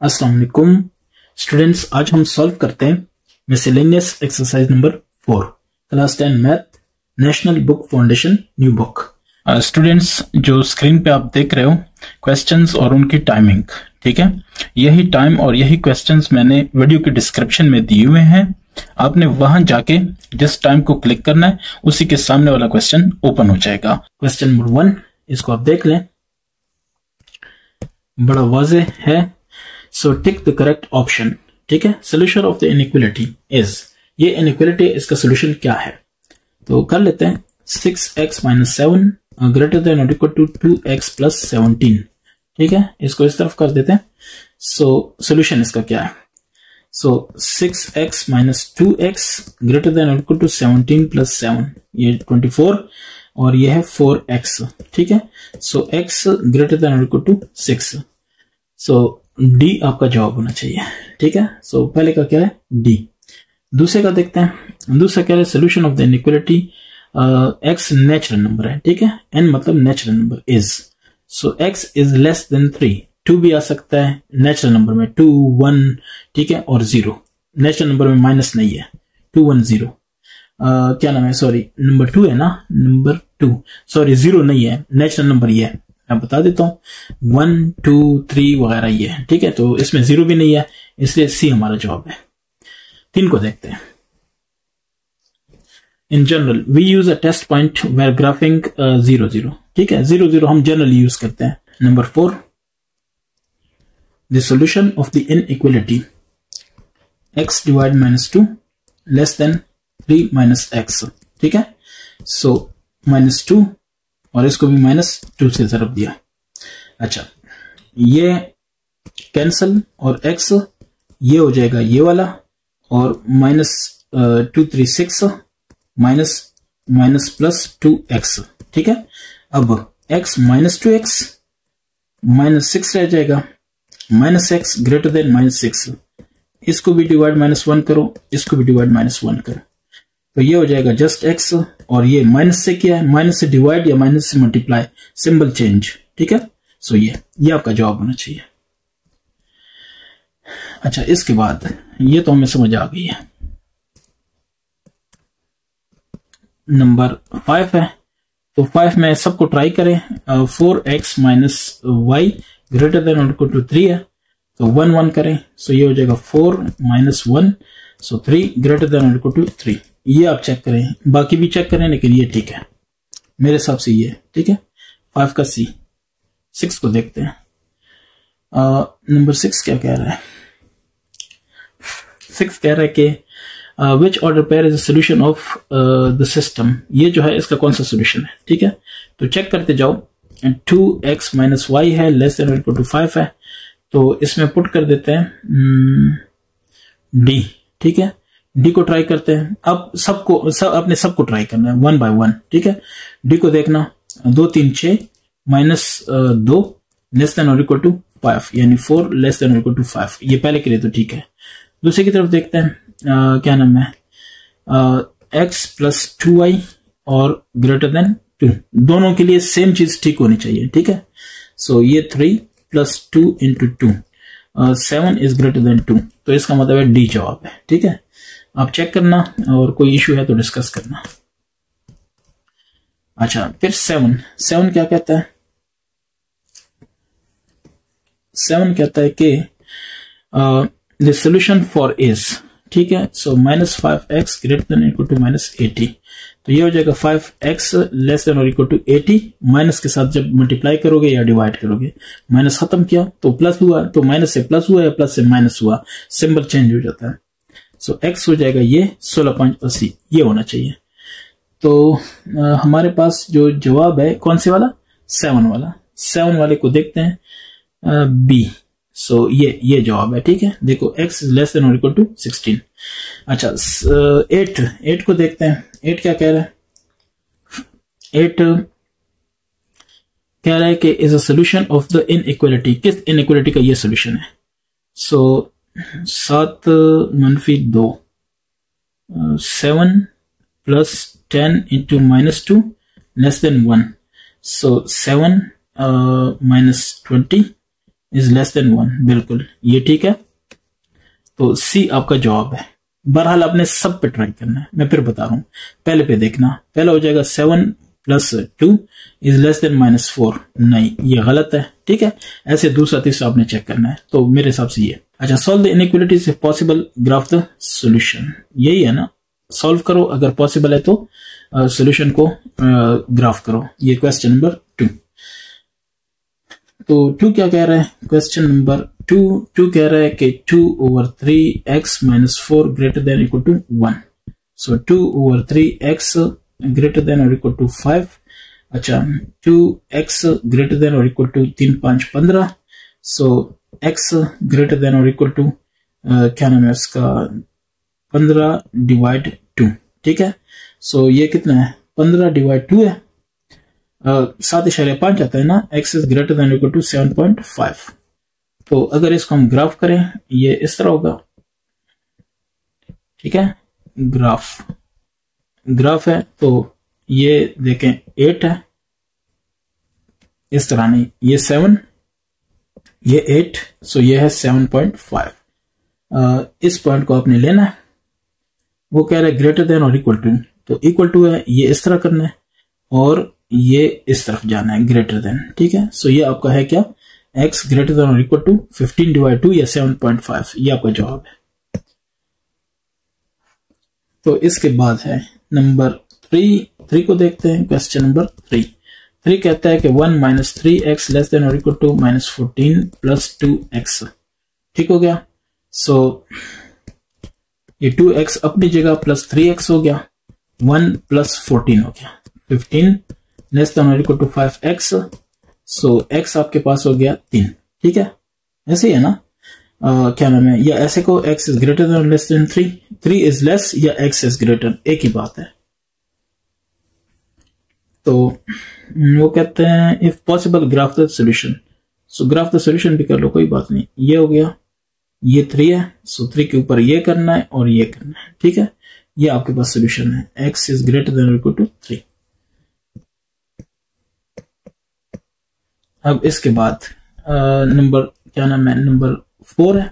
अस्सलाम वालेकुम स्टूडेंट्स, आज हम सॉल्व करते हैं miscellaneous exercise number 4 class 10 math national book foundation new book. Students, जो स्क्रीन पे आप देख रहे हो क्वेश्चंस और उनकी टाइमिंग, ठीक है, यही टाइम और यही क्वेश्चंस मैंने वीडियो के डिस्क्रिप्शन में दिए हुए हैं। आपने वहां जाके जिस टाइम को क्लिक करना है उसी के सामने वाला क्वेश्चन ओपन हो जाएगा। क्वेश्चन नंबर 1, इसको आप देख लें, बड़ा वाज़ेह है। सो टिक द करेक्ट ऑप्शन, ठीक है। Solution of the inequality is, ये इनइक्वालिटी इसका सोल्यूशन क्या है तो कर लेते हैं। 6x - 7 ग्रेटर देन और इक्वल टू 2x + 17, ठीक है, इसको इस तरफ कर देते हैं। सो सोल्यूशन इसका क्या है? सो 6x - 2x ग्रेटर देन और इक्वल टू 17 + 7, ये 24 और ये है 4x, ठीक है। सो x ग्रेटर देन और इक्वल टू 6, सो डी आपका जवाब होना चाहिए, ठीक है। सो पहले का क्या है? डी। दूसरे का देखते हैं। दूसरा क्या है? Solution of the inequality, x natural number है, ठीक है, n मतलब natural number is, so x is less than 3, 2 भी आ सकता है नेचुरल नंबर में, 2 1, ठीक है, और 0, नेचुरल नंबर में माइनस नहीं है, 2 1 0। क्या नाम है, सॉरी नंबर 2 है ना, नंबर 2, सॉरी 0 नहीं है, नेचुरल नंबर ये है, मैं बता देता हूं 1 2 3 वगैरह ये है, ठीक है। तो इसमें 0 भी नहीं है, इसलिए सी हमारा जवाब है। 3 को देखते हैं। In general we use a test point where graphing 0 0, ठीक है, 0 0 हम जनरली यूज करते हैं। Number 4, the solution of the inequality x divide -2 less than 3 - x, ठीक है। सो -2 और इसको भी -2 से ज़रब दिया। अच्छा, ये कैंसल और x ये हो जाएगा ये वाला, और -236 +2x, ठीक है। अब x -2x -6 रह जाएगा, -x ग्रेटर देन -6, इसको भी डिवाइड -1 करो, इसको भी डिवाइड -1 करो, तो ये हो जाएगा जस्ट x, और ये माइनस से क्या है? माइनस से डिवाइड या माइनस से मल्टीप्लाई, सिंबल चेंज, ठीक है। सो ये आपका जवाब होना चाहिए। अच्छा, इसके बाद ये तो हमें समझ आ गई है। नंबर 5 है, तो 5 में सबको ट्राई करें। 4x - y ग्रेटर देन और इक्वल टू 3 है, तो 1 1 करें, सो ये हो जाएगा 4 - 1, सो 3 ग्रेटर देन और इक्वल टू 3। ये आप चेक करें, बाकी भी चेक करें, लेकिन ये ठीक है मेरे हिसाब से, ये ठीक है। 5 का सी। 6 को देखते हैं। नंबर 6 क्या कह रहा है? 6 कह रहा है कि which order pair is the solution of the system, ये जो है इसका कौन सा सोल्यूशन है, ठीक है। तो चेक करते जाओ। 2x - y है, लेस देन और इक्वल टू 5 है, तो इसमें पुट कर देते हैं डी, ठीक है। डी को ट्राई करते हैं। अब अपने सबको ट्राई करना है 1 by 1, ठीक है। डी को देखना, 2 3 6 -2 लेस देन और इक्वल टू 5, यानी 4 लेस देन और इक्वल टू 5, ये पहले के लिए तो ठीक है। दूसरे की तरफ देखते हैं। क्या नाम है? x + 2y और ग्रेटर देन 2, दोनों के लिए सेम चीज ठीक होनी चाहिए, ठीक है। सो ये 3 + 2 × 2, 7 इज ग्रेटर देन 2, तो इसका मतलब है डी जवाब है, ठीक है। आप चेक करना, और कोई इशू है तो डिस्कस करना। अच्छा, फिर 7 क्या कहता है? 7 कहता है कि द सोल्यूशन फॉर इज, ठीक है। So -5x greater than equal to -80, तो ये हो जाएगा 5x लेस देन और इक्वल टू 80, माइनस के साथ जब मल्टीप्लाई करोगे या डिवाइड करोगे, माइनस खत्म किया तो प्लस हुआ, तो माइनस से प्लस हुआ या प्लस से माइनस हुआ, सिंबल चेंज हो जाता है। सो x हो जाएगा ये 16.80, ये होना चाहिए। तो हमारे पास जो जवाब है कौन से वाला? 7 वाला। 7 वाले को देखते हैं, बी। सो ये जवाब है, ठीक है। देखो x इज लेस देन और इक्वल टू 16। अच्छा, 8 को देखते हैं। 8 क्या कह रहा है? 8 कह रहा है कि is a solution of the inequality, किस इनइक्वालिटी का ये सोल्यूशन है? सो 7 - 2, 7 + 10 × -2 less than 1, so 7 - 20 is less then 1, बिल्कुल ये ठीक है। तो सी आपका जवाब है। बहरहाल आपने सब पे ट्राई करना है, मैं फिर बता रहा हूं। पहले पे देखना, पहला हो जाएगा 7 + 2 इज लेस देन -4, नहीं ये गलत है, ठीक है। ऐसे दूसरा तीसरा आपने चेक करना है, तो मेरे हिसाब से ये। अच्छा, solve the inequalities if possible, graph the solution, यही है ना, सॉल्व करो अगर पॉसिबल है तो सॉल्यूशन को ग्राफ करो। ये क्वेश्चन नंबर 2। तो 2 क्या कह रहा है, क्वेश्चन नंबर 2 कह रहा है कि 2/3x - 4 greater than or equal to 1। So 2/3x greater than or equal to 5। अच्छा, 2x greater than or equal to 3 × 5 = 15। So x greater than or equal to क्या नाम है उसका 15/2, ठीक है। सो ये कितना है, 15/2 है, 7.5 आता है ना। x is greater than or equal to 7.5। तो अगर इसको हम ग्राफ करें, ये इस तरह होगा, ठीक है। ग्राफ है तो ये देखें 8 है, इस तरह नहीं, ये 7, ये 8, सो ये है 7.5। इस पॉइंट को आपने लेना है, वो कह रहा है ग्रेटर देन और इक्वल टू, तो इक्वल टू है ये इस तरह करना है और ये इस तरफ जाना है ग्रेटर देन, ठीक है। सो ये आपका है क्या, x ग्रेटर देन और इक्वल टू 15/2 या 7.5, ये आपका जवाब है। तो इसके बाद है नंबर 3 को देखते हैं। क्वेश्चन नंबर 3 कहता है कि 1 - 3x लेस देन और इक्वल टू -14 + 2x, ठीक हो गया। सो ये 2x अपनी जगह प्लस 3x हो गया, 1 + 14 हो गया, 15 लेस देन और equal to 5x। So x आपके पास हो गया 3, ठीक है। ऐसे ही है ना, क्या नाम है, या ऐसे को x इज ग्रेटर देन और लेस देन 3 इज लेस या x इज ग्रेटर, एक ही बात है। तो वो कहते हैं if possible graph the solution. So graph the solution भी कर लो, कोई बात नहीं। ये हो गया, ये 3 है, सो 3 के ऊपर ये करना है और ये करना है, ठीक है। ये आपके पास सॉल्यूशन है, x इज ग्रेटर देन और इक्वल टू 3। अब इसके बाद नंबर क्या नाम है, नंबर 4 है।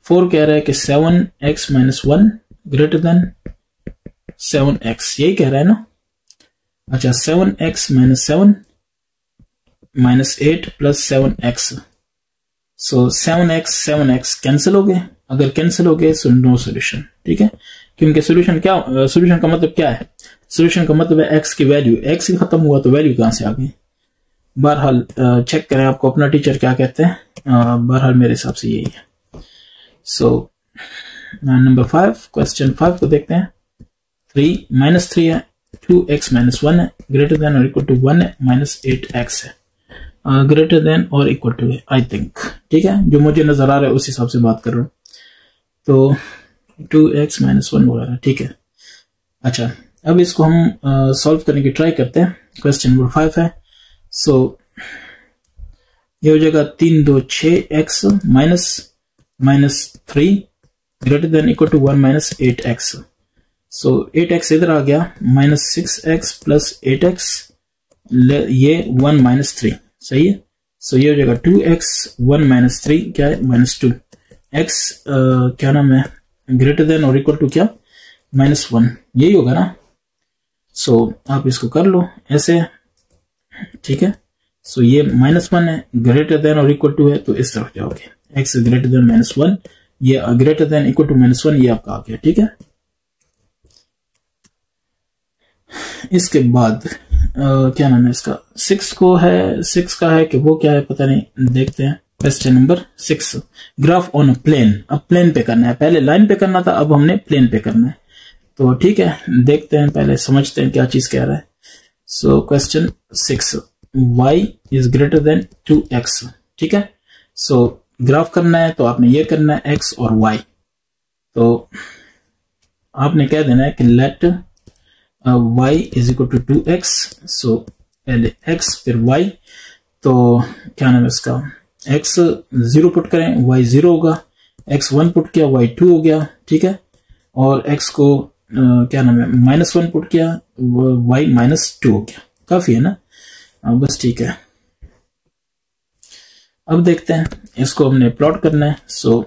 4 कह रहा है कि 7x - 1 ग्रेटर देन 7x, यही कह रहा है ना। अच्छा, 7x - 7 -8 + 7x। सो 7x कैंसिल हो गए, अगर कैंसिल हो गए सो नो सोल्यूशन, ठीक है। क्योंकि सोल्यूशन का मतलब क्या है, सोल्यूशन का मतलब है x की वैल्यू, x ही खत्म हुआ तो वैल्यू कहां से आ गई। बहरहाल चेक करें आपको अपना टीचर क्या कहते हैं, बहरहाल मेरे हिसाब से यही है। सो नंबर 5, क्वेश्चन 5 को देखते हैं। 3 है, 2x - 1 है, ग्रेटर देन और इक्वल टू 1 है, -8x है, ग्रेटर देन और इक्वल टू है, आई थिंक, ठीक है। जो मुझे नजर आ रहा है उस हिसाब से बात कर रहा हूं। तो 2x - 1 वगैरह, ठीक है। अच्छा, अब इसको हम सॉल्व करने की ट्राई करते हैं। क्वेश्चन नंबर 5 है। सो ये हो जाएगा 3 2 6x -3 greater than equal to 1 -8x। So 8x इधर आ गया, -6x + 8x, ये 1 - 3, सही है। सो ये हो जाएगा 2x 1 - 3 क्या है, -2 x क्या नाम है, ग्रेटर देन और इक्वल टू क्या, -1, यही होगा ना। सो आप इसको कर लो ऐसे, ठीक है। सो ये -1 है, ग्रेटर देन और इक्वल टू है, तो इस तरफ जाओगे, x ग्रेटर देन -1, ये ग्रेटर देन इक्वल टू -1, ये आपका आ गया, ठीक है। इसके बाद क्या नाम है इसका, 6 का है कि वो क्या है पता नहीं, देखते हैं। Question number 6, graph on a plane. अब प्लेन पे करना है, पहले लाइन पे करना था, अब हमने प्लेन पे करना है। तो ठीक है, देखते हैं, पहले समझते हैं क्या चीज कह रहा है। So question 6, y is greater then 2x, ठीक है। सो ग्राफ करना है तो आपने ये करना है x और y। तो आपने क्या देना है कि let y is equal to 2x। So पहले x फिर y, तो क्या नाम है इसका, x 0 पुट करें, y 0 होगा, x 1 पुट किया, y 2 हो गया, ठीक है। और x को क्या नाम है -1 पुट किया, y -2 हो गया, काफी है ना, बस ठीक है। अब देखते हैं, इसको हमने प्लॉट करना है। सो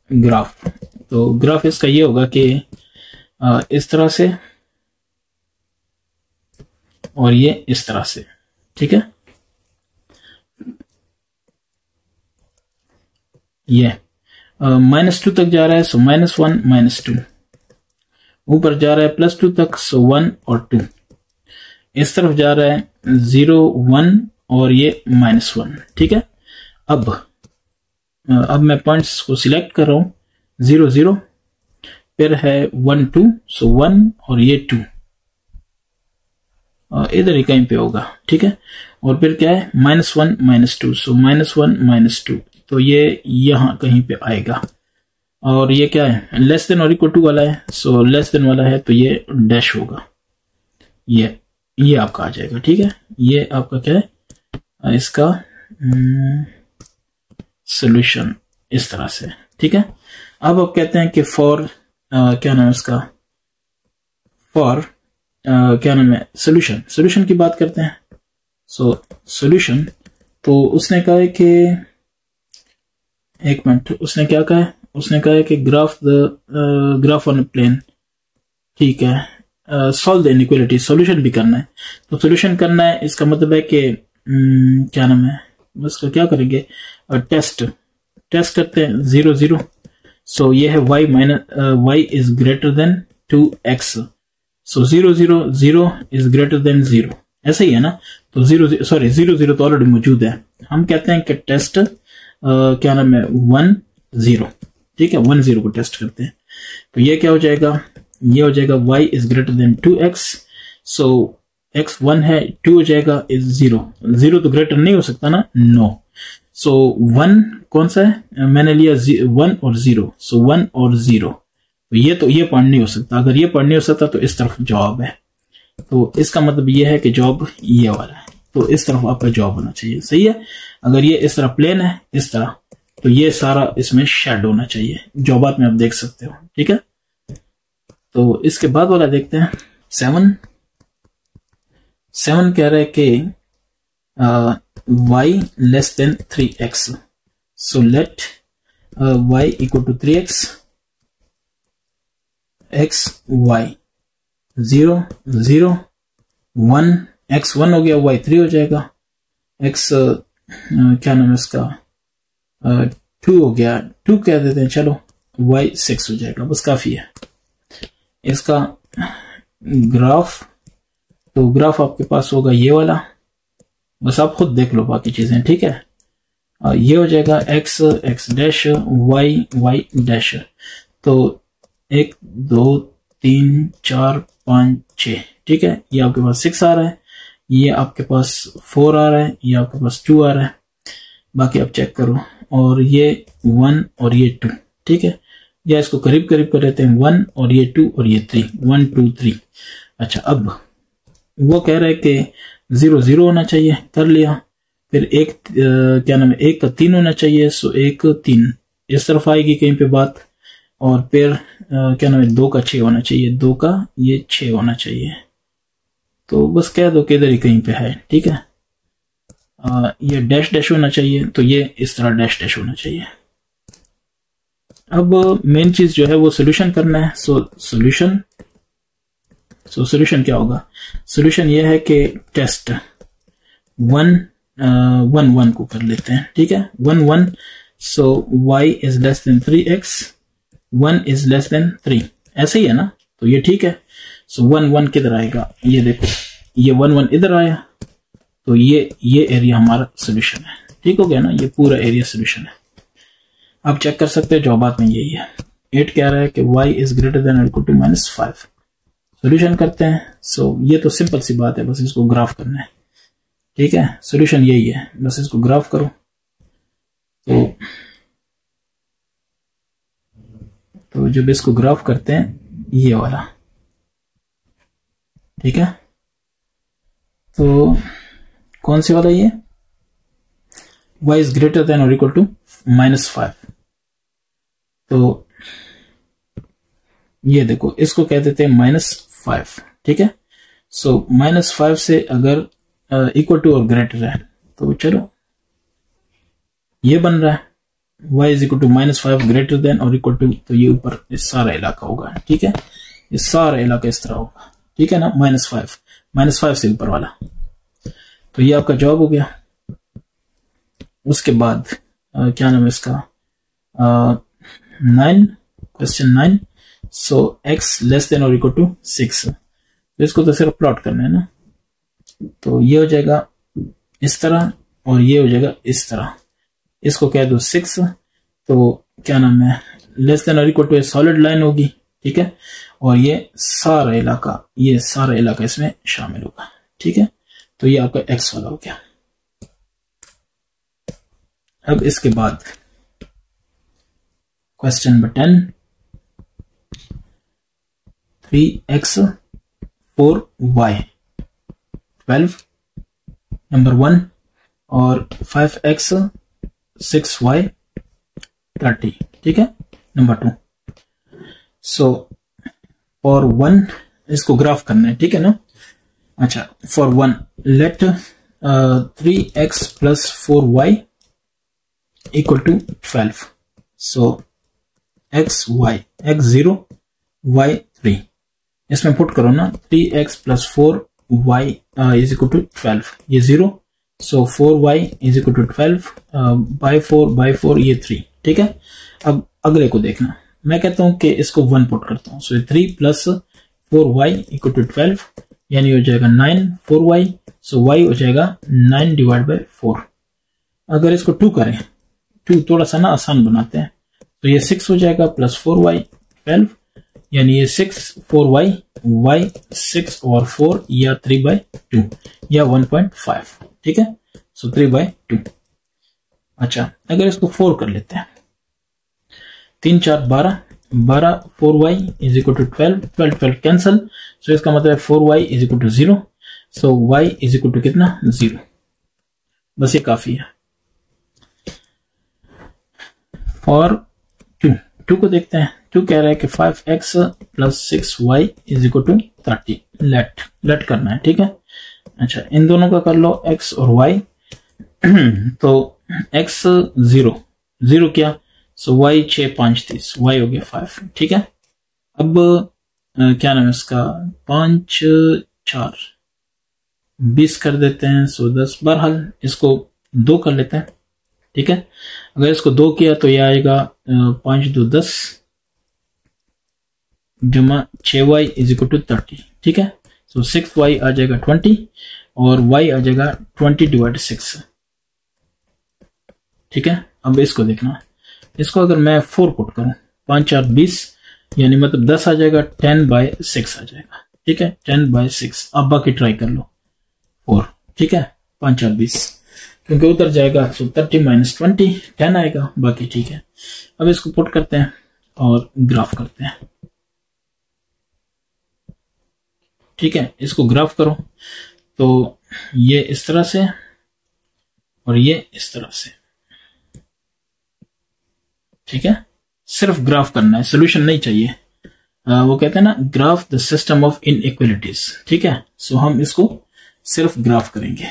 ग्राफ, तो ग्राफ इसका ये होगा कि इस तरह से और ये इस तरह से, ठीक है। ये -2 तक जा रहा है, सो -1 -2, ऊपर जा रहा है +2 तक, सो 1 और 2, इस तरफ जा रहा है 0 1 और ये -1, ठीक है। अब मैं पॉइंट्स को सिलेक्ट कर रहा हूं, 0 0, फिर है 1 2, सो 1 और ये 2 इधर ही कहीं पे होगा, ठीक है। और फिर क्या है -1 -2, सो -1 -2, तो ये यहां कहीं पे आएगा। और ये क्या है, लेस देन और इक्वल टू वाला है, सो लेस देन वाला है तो ये डैश होगा, ये आपका आ जाएगा, ठीक है। ये आपका क्या है, इसका सॉल्यूशन इस तरह से, ठीक है। अब आप कहते हैं कि फॉर क्या नाम है इसका, फॉर क्या नाम है, सॉल्यूशन की बात करते हैं। सो सॉल्यूशन, तो उसने कहा है कि एक मिनट, उसने क्या कहा है, उसने कहा है कि ग्राफ ऑन प्लेन, ठीक है, सॉल्व द इनइक्वालिटी, सॉल्यूशन भी करना है। तो सॉल्यूशन करना है, इसका मतलब है कि क्या नाम है, उसका क्या करेंगे, टेस्ट करते हैं 0 0, सो ये है y is greater then 2x, so 0 0 0 is greater then 0, ऐसा ही है ना। तो 0 0 तो ऑलरेडी मौजूद है, हम कहते हैं कि टेस्ट क्या नाम है 1 0, ठीक है, 1 0 को टेस्ट करते हैं। तो ये क्या हो जाएगा, ये हो जाएगा y is greater then 2x, so x 1 है, 2 हो जाएगा इज 0 तो ग्रेटर नहीं हो सकता ना, नो। सो 1 कौन सा है, मैंने लिया 1 और 0, सो 1 और 0, तो ये पॉइंट नहीं हो सकता। अगर ये पॉइंट नहीं हो सकता तो इस तरफ जवाब है, तो इसका मतलब ये है कि जवाब ये वाला है, तो इस तरफ आपका जवाब होना चाहिए, सही है। अगर ये इस तरह प्लेन है इस तरह, तो ये सारा इसमें शेड होना चाहिए, जवाबात में आप देख सकते हो, ठीक है। तो इसके बाद वाला देखते हैं 7 कह रहा है कि y less than 3x, so let y equal to 3x, x y 0 0 1, x 1 हो गया, y 3 हो जाएगा, x क्या नाम है इसका 2 हो गया, 2 कह देते हैं, चलो y 6 हो जाएगा, बस काफी है। इसका ग्राफ, तो ग्राफ आपके पास होगा ये वाला, बस आप खुद देख लो बाकी चीजें, ठीक है। ये हो जाएगा x डैश y डैश, तो 1 2 3 4 5 6, ठीक है। ये आपके पास 6 आ रहा है, ये आपके पास 4 आ रहा है, ये आपके पास 2 आ रहा है, बाकी आप चेक करो। और ये 1 और ये 2, ठीक है, या इसको करीब कर लेते हैं, 1 और ये 2 और ये 3, 1 2 3। अच्छा, अब वो कह रहा है कि 0 0 होना चाहिए, कर लिया। फिर एक क्या नाम है, 1 का 3 होना चाहिए, सो 1 3 इस तरफ आएगी कहीं पे बात। और फिर क्या नाम है, 2 का 6 होना चाहिए, 2 का ये 6 होना चाहिए, तो बस कह दो कि इधर ही कहीं पे है, ठीक है। ये डैश डैश होना चाहिए, तो ये इस तरह डैश डैश होना चाहिए। अब मेन चीज जो है वो सोल्यूशन करना है। सो सोल्यूशन क्या होगा, सोल्यूशन ये है कि टेस्ट 1 1 1 को कर लेते हैं, ठीक है, 1 1, सो y is less than 3x, 1 is less than 3, ऐसे ही है ना, तो ये ठीक है। सो 1 1 किधर आएगा, ये देखो, ये 1 1 इधर आया, तो ये एरिया हमारा सोल्यूशन है, ठीक हो गया ना, ये पूरा एरिया सोल्यूशन है। आप चेक कर सकते हैं, जवाबात में यही है। 8 कह रहा है कि y is greater than equal to -5, solution करते हैं। सो ये तो सिंपल सी बात है, बस इसको ग्राफ करना है, ठीक है, सोल्यूशन यही है, बस इसको ग्राफ करो। तो जब इसको ग्राफ करते हैं ये वाला, ठीक है, तो कौन सी वाला ये, y इज ग्रेटर देन और इक्वल टू -5, तो ये देखो, इसको कह देते हैं -5, ठीक है। सो -5 से अगर इक्वल टू और ग्रेटर है, तो चलो ये बन रहा है y is equal to -5 greater than और इक्वल टू, तो ये ऊपर इस सारा इलाका होगा, ठीक है, ये सारा इलाका इस तरह होगा, ठीक है ना, -5 से ऊपर वाला। तो ये आपका जवाब हो गया। उसके बाद क्या नाम है इसका, 9, क्वेश्चन 9। सो x लेस देन और इक्वल टू 6, तो इसको तो सिर्फ प्लॉट करना है ना, तो ये हो जाएगा इस तरह और ये हो जाएगा इस तरह, इसको कह दो 6, तो क्या नाम है, लेस देन और इक्वल टू सॉलिड लाइन होगी, ठीक है, और ये सारा इलाका इसमें शामिल होगा, ठीक है, तो ये आपका x वाला हो गया। अब इसके बाद question number 10, 3x 4y 12 number 1 और 5x 6y 30, ठीक है, नंबर 2। सो फॉर 1 इसको ग्राफ करना है, ठीक है ना। अच्छा, for 1 let 3x plus 4y equal to 12। So x 0 y 3, इसमें पुट करो ना, 3x plus 4y is equal to 12, ये 0, so 4y is equal to 12 by 4 ये 3, ठीक है। अब अगले को देखना, मैं कहता हूं कि इसको 1 पुट करता हूं, सो 3 प्लस 4y इक्वल टू 12, यानी हो जाएगा 9 4y, सो y हो जाएगा 9 डिवाइड बाय 4। अगर इसको 2 करें, 2 थोड़ा सा ना आसान बनाते हैं, तो ये 6 हो जाएगा प्लस 4y 12, यानी ये 6 4y y 6 और 4 या 3/2 या 1.5, ठीक है, सो 3/2। अच्छा, अगर इसको 4 कर लेते हैं, 3 4 12 4y is equal to 12 cancel, so इसका मतलब 4y is equal to 0, so y is equal to कितना 0, बस ये काफी है। फॉर 2 को देखते हैं, 2 कह रहा है कि 5x plus 6y is equal to 30, let करना है, ठीक है। अच्छा, इन दोनों का कर लो x और y, तो x 0 क्या, सो y 6 5 30, y हो गया 5, ठीक है। अब क्या नाम है इसका, 5 4 20 कर देते हैं, सो 10, बहरहाल इसको 2 कर लेते हैं, ठीक है। अगर इसको 2 किया तो यह आएगा 5 2 10 जमा 6y इज इक्वल टू 30, ठीक है, सो 6y आ जाएगा 20 और y आ जाएगा 20 डिवाइड 6, ठीक है। अब इसको देखना, इसको अगर मैं 4 पुट करूं, 5 4 20, यानी मतलब 10 आ जाएगा, 10/6 आ जाएगा, ठीक है, 10/6। अब बाकी ट्राई कर लो 4, ठीक है, 5 4 20, क्योंकि उधर जाएगा तो 30 माइनस 20 10 आएगा, बाकी ठीक है। अब इसको पुट करते हैं और ग्राफ करते हैं, ठीक है, इसको ग्राफ करो, तो ये इस तरह से और ये इस तरह से, ठीक है, सिर्फ ग्राफ करना है, सोल्यूशन नहीं चाहिए। वो कहते हैं ना, graph the system of inequalities, ठीक है, सो हम इसको सिर्फ ग्राफ करेंगे।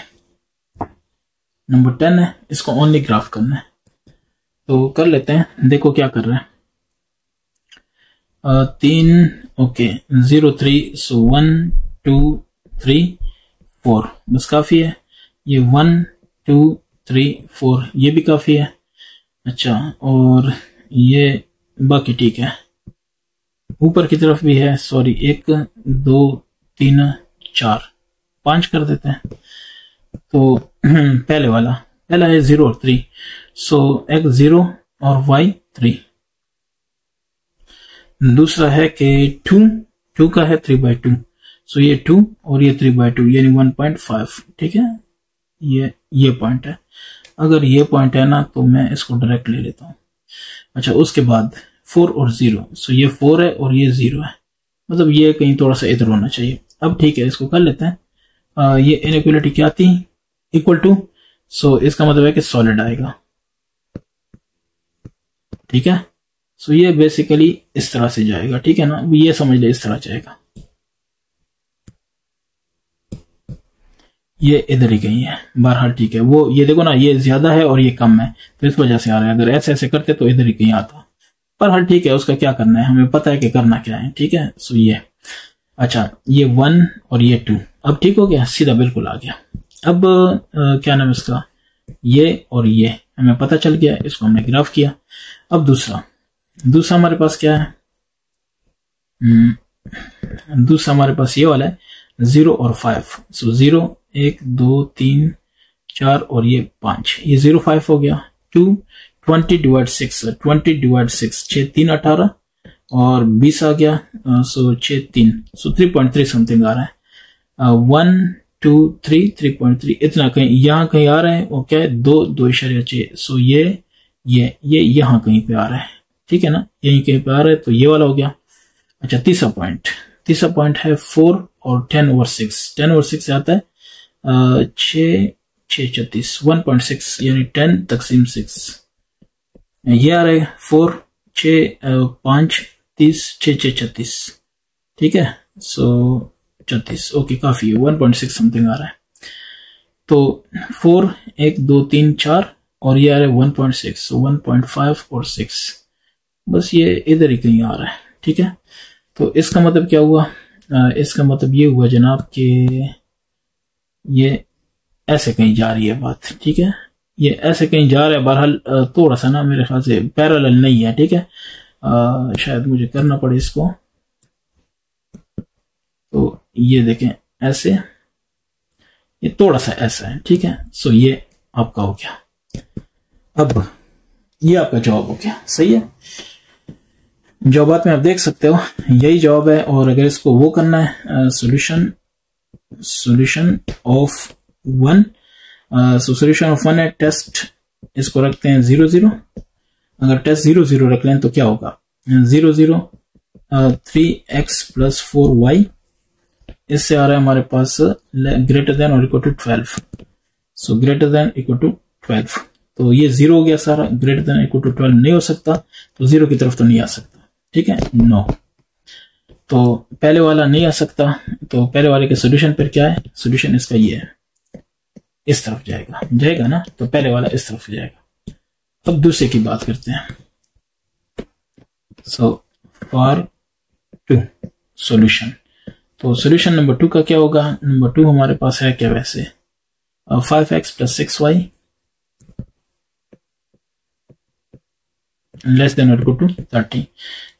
नंबर 10 है, इसको ओनली ग्राफ करना है, तो कर लेते हैं। देखो क्या कर रहे हैं, 3 ओके 0 3, सो 1 2 3 4 बस काफी है, ये 1 2 3 4 ये भी काफी है। अच्छा, और ये बाकी ठीक है, ऊपर की तरफ भी है, सॉरी 1 2 3 4 5 कर देते हैं। तो पहला है 0 और 3, सो x 0 और y 3। दूसरा है कि 2 का है 3/2, सो ये 2 और ये 3/2 यानी 1.5, ठीक है, ये पॉइंट है। अगर ये पॉइंट है ना तो मैं इसको डायरेक्ट ले लेता हूं। अच्छा, उसके बाद 4 और 0, सो ये 4 है और ये 0 है, मतलब ये कहीं थोड़ा सा इधर होना चाहिए। अब ठीक है, इसको कर लेते हैं। ये इनइक्वालिटी क्या थी, इक्वल टू, सो इसका मतलब है कि सॉलिड आएगा, ठीक है। सो ये बेसिकली इस तरह से जाएगा, ठीक है ना, ये समझ ले इस तरह जाएगा। ये इधर ही कहीं है बहरहाल, ठीक है। वो ये देखो ना, ये ज्यादा है और ये कम है, तो इस वजह से आ रहा है। अगर ऐसे ऐसे करते तो इधर ही कहीं आता। बहरहाल ठीक है, उसका क्या करना है, हमें पता है कि करना क्या है, ठीक है। सो ये अच्छा, ये 1 और ये 2 अब ठीक हो गया, सीधा बिल्कुल आ गया। अब क्या नाम इसका, ये और ये हमें पता चल गया, इसको हमने ग्राफ किया। अब दूसरा हमारे पास क्या है, दूसरा हमारे पास ये वाला है 0 और 5। सो 0 1 2 3 4 और ये 5, ये 0 5 हो गया। 2 20 डिवाइड 6, 20 डिवाइड 6 6 3 18 और 20 आ गया। सो 6 3, सो 3.3 समथिंग आ रहा है। 1 2 3 3.3 इतना कहीं यहाँ कहीं आ रहा है, वो क्या है 2 2.6। सो ये यहाँ कहीं पे आ रहा है, ठीक है ना, यहीं कहीं पे आ रहा है, तो ये वाला हो गया। अच्छा, तीसरा पॉइंट है 4 और 10/6। 10/6 से आता है 6 6 36, 1.6 यानी 10 तकसीम 6। ये आ रहा है 4 6 5 30 6 6 36, ठीक है। सो 36, ओके, काफी है, 1.6 समथिंग आ रहा है। तो 4 1 2 3 4 और ये आ रहा है 1.6, सो 1.5 और 6, बस ये इधर ही कहीं आ रहा है, ठीक है। तो इसका मतलब क्या हुआ, इसका मतलब ये हुआ जनाब कि ये ऐसे कहीं जा रही है बात, ठीक है, ये ऐसे कहीं जा रहा है। बहरहाल थोड़ा सा ना मेरे ख्याल से पैरेलल नहीं है, ठीक है। शायद मुझे करना पड़े इसको, तो ये देखें ऐसे, ये थोड़ा सा ऐसा है, ठीक है। सो ये आपका हो गया। अब ये आपका जवाब हो गया, सही है। जवाबात में आप देख सकते हो यही जवाब है। और अगर इसको वो करना है, solution of 1, so solution of 1 है टेस्ट, इसको रखते हैं 0 0। अगर टेस्ट 0 0 रख लें तो क्या होगा, 0 0 3x + 4y, इससे आ रहा है हमारे पास ग्रेटर देन और equal to 12। So greater than equal to 12, तो ये 0 हो गया सारा, ग्रेटर देन इक्वल टू 12 नहीं हो सकता, तो 0 की तरफ तो नहीं आ सकता, ठीक है, नो। तो पहले वाला नहीं आ सकता, तो पहले वाले के सोल्यूशन पर क्या है, सोल्यूशन इसका ये है, इस तरफ जाएगा ना, तो पहले वाला इस तरफ जाएगा। अब दूसरे की बात करते हैं। सो फॉर 2 सोल्यूशन, तो सोल्यूशन नंबर 2 का क्या होगा, नंबर 2 हमारे पास है क्या वैसे, 5x + 6y लेस देन और इक्वल टू 30।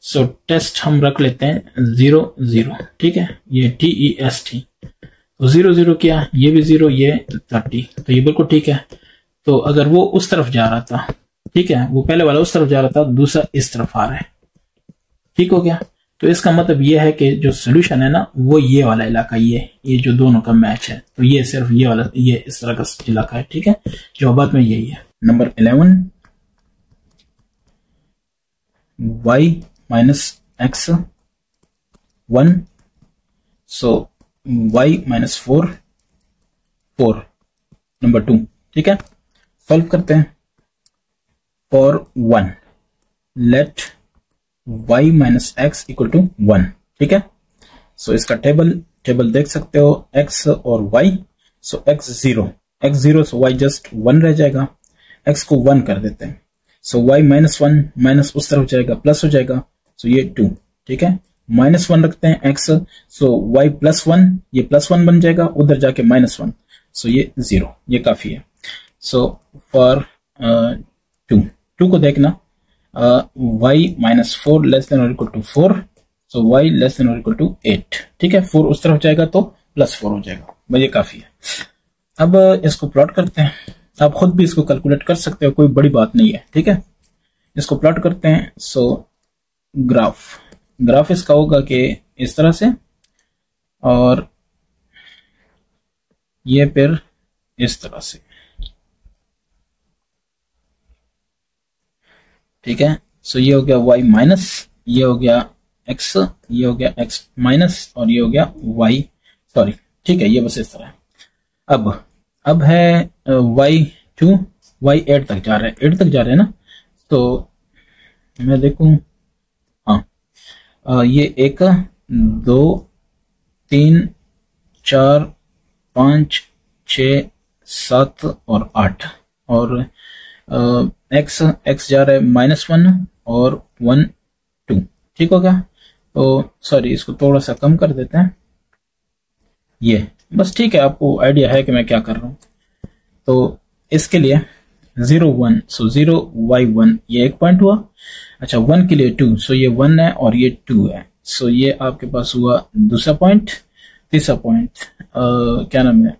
सो टेस्ट हम रख लेते हैं 0 0, ठीक है, ये TEST। तो 0 0 क्या, ये भी 0, ये 30, तो ये बिल्कुल ठीक है। तो अगर वो उस तरफ जा रहा था, ठीक है, वो पहले वाला उस तरफ जा रहा था, दूसरा इस तरफ आ रहा है, ठीक हो गया। तो इसका मतलब ये है कि जो सोल्यूशन है ना, वो ये वाला इलाका, ये जो दोनों का मैच है, तो ये सिर्फ ये वाला, ये इस तरह का इलाका है, ठीक है। जवाबात में यही है। नंबर 11, y - x 1, सो y - 4 4, नंबर 2, ठीक है। सॉल्व करते हैं। फॉर 1 लेट y - x = 1, ठीक है। सो इसका टेबल देख सकते हो, x और y। सो x 0, सो y जस्ट 1 रह जाएगा, x को 1 कर देते हैं। सो y -1 माइनस उस तरफ जाएगा, प्लस हो जाएगा, सो ये 2, ठीक है। -1 रखते हैं x, सो y +1, ये +1 बन जाएगा, उधर जाके -1, सो ये 0, ये काफी है। सो फॉर 2 को देखना, y - 4 लेस देन और equal to 4, so y less than और इक्वल टू 8, ठीक है। 4 उस तरफ जाएगा तो +4 हो जाएगा, भाई ये काफी है। अब इसको प्लॉट करते हैं, आप खुद भी इसको कैलकुलेट कर सकते हो, कोई बड़ी बात नहीं है, ठीक है। इसको प्लॉट करते हैं। सो ग्राफ इसका होगा कि इस तरह से, और ये फिर इस तरह से, ठीक है। सो ये हो गया y माइनस, ये हो गया x, ये हो गया x माइनस, और ये हो गया y, सॉरी, ठीक है, ये बस इस तरह है। अब है y2, y 8 तक जा रहा है, 8 तक जा रहे हैं ना, तो मैं देखूं, हाँ, ये 1 2 3 4 5 6, 7 और 8 और x जा रहा है -1 और 1, 2। ठीक हो गया। तो सॉरी, इसको थोड़ा सा कम कर देते हैं, ये बस ठीक है, आपको आइडिया है कि मैं क्या कर रहा हूँ। तो इसके लिए 0, 1, सो 0, y 1 ये एक पॉइंट हुआ। अच्छा 1 के लिए 2, सो ये 1 है और ये 2 है, सो ये आपके पास हुआ दूसरा पॉइंट। तीसरा पॉइंट क्या नाम है,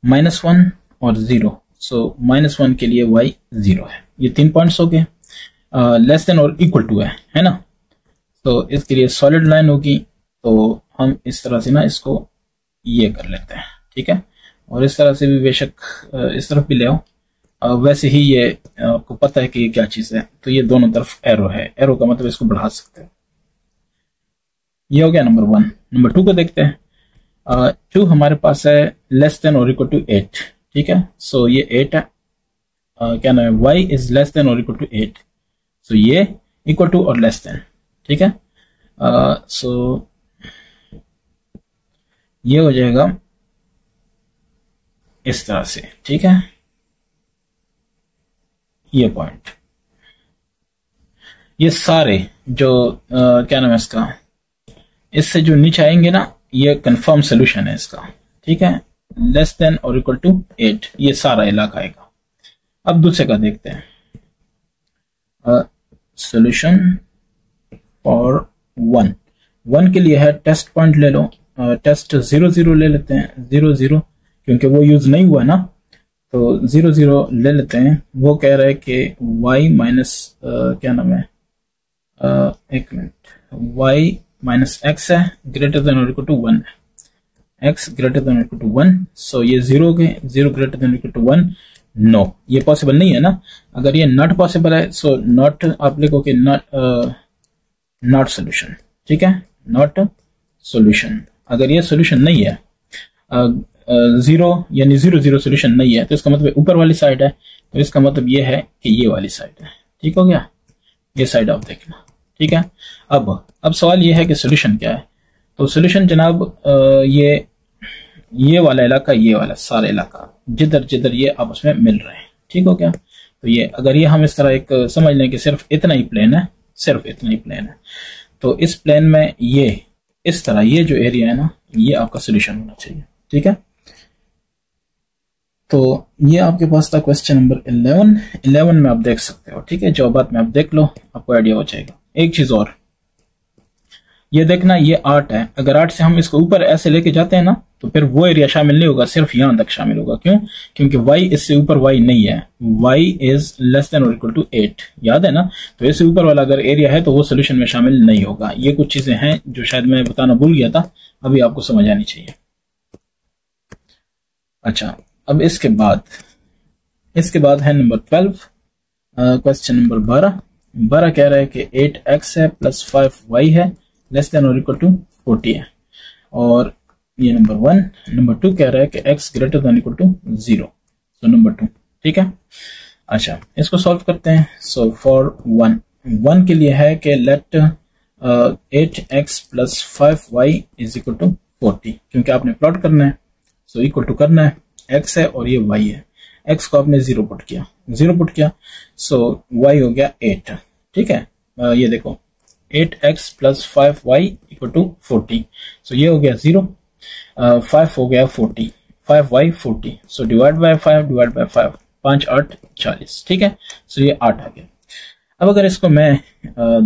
-1 और 0, सो -1 के लिए y 0 है। ये 3 पॉइंट्स हो गए। लेस देन और इक्वल टू है ना। तो इसके लिए सॉलिड लाइन होगी, तो हम इस तरह से ना इसको ये कर लेते हैं, ठीक है। और इस तरह से भी बेशक इस तरफ भी ले आओ, वैसे ही ये आपको पता है कि ये क्या चीज है, तो ये दोनों तरफ एरो है। एरो का मतलब इसको बढ़ा सकते हैं। ये हो गया नंबर 1। नंबर 2 को देखते हैं। 2 हमारे पास है लेस देन और इक्वल टू 8, ठीक है। सो ये 8 है। क्या नाम है, y इज लेस देन और इक्वल टू 8, सो ये इक्वल टू और लेस देन, ठीक है। सो ये हो जाएगा इस तरह से, ठीक है। ये पॉइंट, ये सारे जो क्या नाम है इसका, इससे जो नीचे आएंगे ना, ये कंफर्म सोल्यूशन है इसका, ठीक है। लेस देन और इक्वल टू 8, ये सारा इलाका आएगा। अब दूसरे का देखते हैं। सोल्यूशन फॉर 1 के लिए है टेस्ट पॉइंट ले लो। टेस्ट 0, 0 ले लेते हैं, 0, 0 क्योंकि वो यूज नहीं हुआ ना, तो 0, 0 ले लेते हैं। वो कह रहा है कि y माइनस क्या नाम है, एक मिनट, y माइनस एक्स है ग्रेटर देन और इक्वल टू 1 है, x ग्रेटर देन और इक्वल टू 1, सो ये 0 हो गए। 0 ग्रेटर देन और इक्वल टू 1, नो, ये पॉसिबल नहीं है ना। अगर ये नॉट पॉसिबल है, सो नॉट आप लिखोगे नॉट सोल्यूशन, ठीक है, नॉट सोल्यूशन। अगर ये सोल्यूशन नहीं है, 0 यानी 0, 0 सोल्यूशन नहीं है, तो इसका मतलब ऊपर वाली साइड है, तो इसका मतलब ये है कि ये वाली साइड है, ठीक हो गया। ये साइड आप देखना, ठीक है। अब सवाल ये है कि सोल्यूशन क्या है। तो सोल्यूशन जनाब ये वाला इलाका, ये वाला सारा इलाका, जिधर जिधर ये आपस में मिल रहे हैं, ठीक हो गया। तो ये अगर ये हम इस तरह एक समझ लें कि सिर्फ इतना ही प्लेन है, सिर्फ इतना ही प्लेन है, तो इस प्लेन में ये इस तरह ये जो एरिया है ना, ये आपका सोल्यूशन होना चाहिए, ठीक है। तो ये आपके पास था क्वेश्चन नंबर 11 में आप देख सकते हो, ठीक है। जवाबात में आप देख लो, आपको आइडिया हो जाएगा। एक चीज और, ये देखना, ये 8 है। अगर 8 से हम इसको ऊपर ऐसे लेके जाते हैं ना, तो फिर वो एरिया शामिल नहीं होगा, सिर्फ यहां तक शामिल होगा। क्यों? क्योंकि y इससे ऊपर y नहीं है, y इज लेस देन और इक्वल टू 8, याद है ना। तो इससे ऊपर वाला अगर एरिया है तो वो सोल्यूशन में शामिल नहीं होगा। ये कुछ चीजें हैं जो शायद मैं बताना भूल गया था, अभी आपको समझ आनी चाहिए। अच्छा, अब इसके बाद है नंबर 12, क्वेश्चन नंबर 12 कह रहा है कि 8x है प्लस 5y है लेस देन और इक्वल टू 40 है। और ये नंबर 1। नंबर 2 कह रहा है कि x greater than equal to 0, so number 2, ठीक है। अच्छा, इसको सॉल्व करते हैं। सो फॉर 1 के लिए है कि let 8x plus 5y is equal to 40, क्योंकि आपने प्लॉट करना है, सो इक्वल टू करना है, x है और ये y है। x को आपने 0 पुट किया, सो y हो गया 8, ठीक है। ये देखो 8x plus 5y equal to 40, सो ये हो गया 0, 5 हो गया 40, 5y 40, सो डिवाइड बाय 5, 5 8 40, ठीक है। सो ये 8 आ गया। अब अगर इसको मैं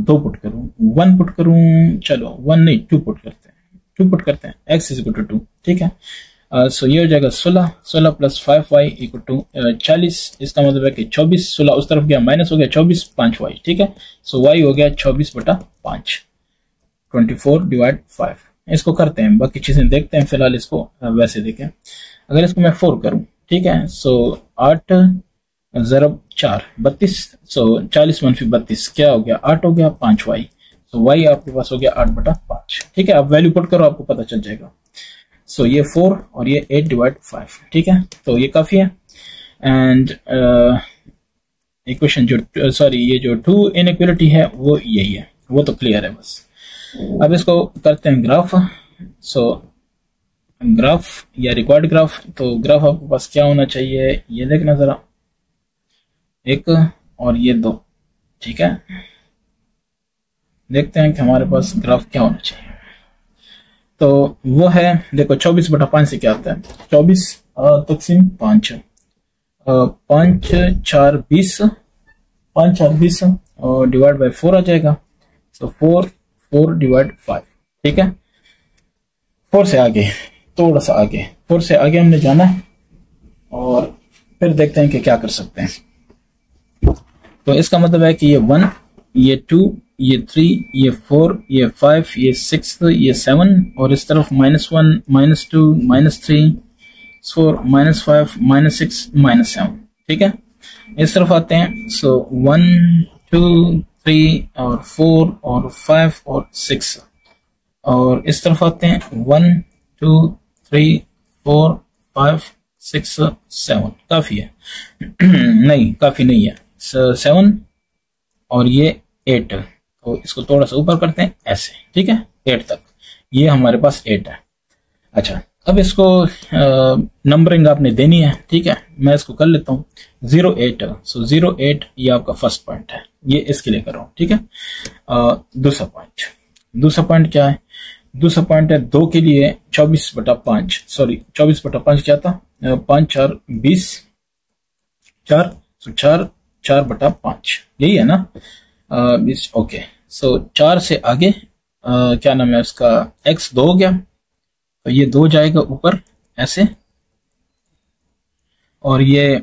2 पुट करूं, 1 पुट करूं, चलो 1 नहीं 2 पुट करते हैं, x इज इक्वल टू 2, ठीक है। सो ये हो जाएगा 16 प्लस 5y इक्वल टू 40, इसका मतलब है कि 24, 16 उस तरफ गया, माइनस हो गया 24, 5y, ठीक है। सो y हो गया 24/5, 24 डिवाइड 5। इसको करते हैं, बाकी चीजें देखते हैं, फिलहाल इसको वैसे देखें। अगर इसको मैं 4 करूं, ठीक है, सो 8 ज़रब 4 32, सो 40 - 32 क्या हो गया, 8 हो गया, 5y, सो y आपके पास हो गया 8/5, ठीक है। आप वैल्यू पुट करो, आपको पता चल जाएगा। सो ये 4 और ये 8 डिवाइड 5, ठीक है। तो ये काफी है। एंड इक्वेशन जो सॉरी ये जो 2 इनइक्वालिटी है वो यही है, वो तो क्लियर है बस। अब इसको करते हैं ग्राफ। सो ग्राफ या रिक्वायर्ड ग्राफ, तो ग्राफ आपके पास क्या होना चाहिए, ये देखना जरा, एक और ये दो, ठीक है। देखते हैं कि हमारे पास ग्राफ क्या होना चाहिए। तो वो है, देखो 24/5 से क्या आता है, 24 तकसीम 5, 5 4 20, 5 4 20 और डिवाइड बाय 4 आ जाएगा। तो 4 डिवाइड 5, ठीक है। 4 से आगे, थोड़ा सा आगे, 4 से आगे हमने जाना है और फिर देखते हैं कि क्या कर सकते हैं। तो इसका मतलब है कि ये 1, ये 2, ये 3, ये 4, ये 5, ये 6, ये 7 और इस तरफ -1, -2, -3, -4, -5, -6, -7, ठीक है। इस तरफ आते हैं, सो 1 2 3 और 4 और 5 और 6 और इस तरफ आते हैं 1 2 3 4 5 6 7, काफी है नहीं काफी नहीं है, 7 और ये 8, तो इसको थोड़ा सा ऊपर करते हैं ऐसे, ठीक है, 8 तक, ये हमारे पास 8 है। अच्छा, अब इसको नंबरिंग आपने देनी है, ठीक है। मैं इसको कर लेता हूँ 08, सो 08 ये आपका फर्स्ट पॉइंट है, ये इसके लिए कर रहा हूँ, ठीक है। दूसरा पॉइंट क्या है, दूसरा पॉइंट है 2 के लिए 24/5, सॉरी 24/5 क्या था, 5 4 20, 4, सो 4/5 यही है ना, 20, ओके। सो 4 से आगे क्या नाम है उसका, x 2 हो गया, तो ये 2 जाएगा ऊपर ऐसे, और ये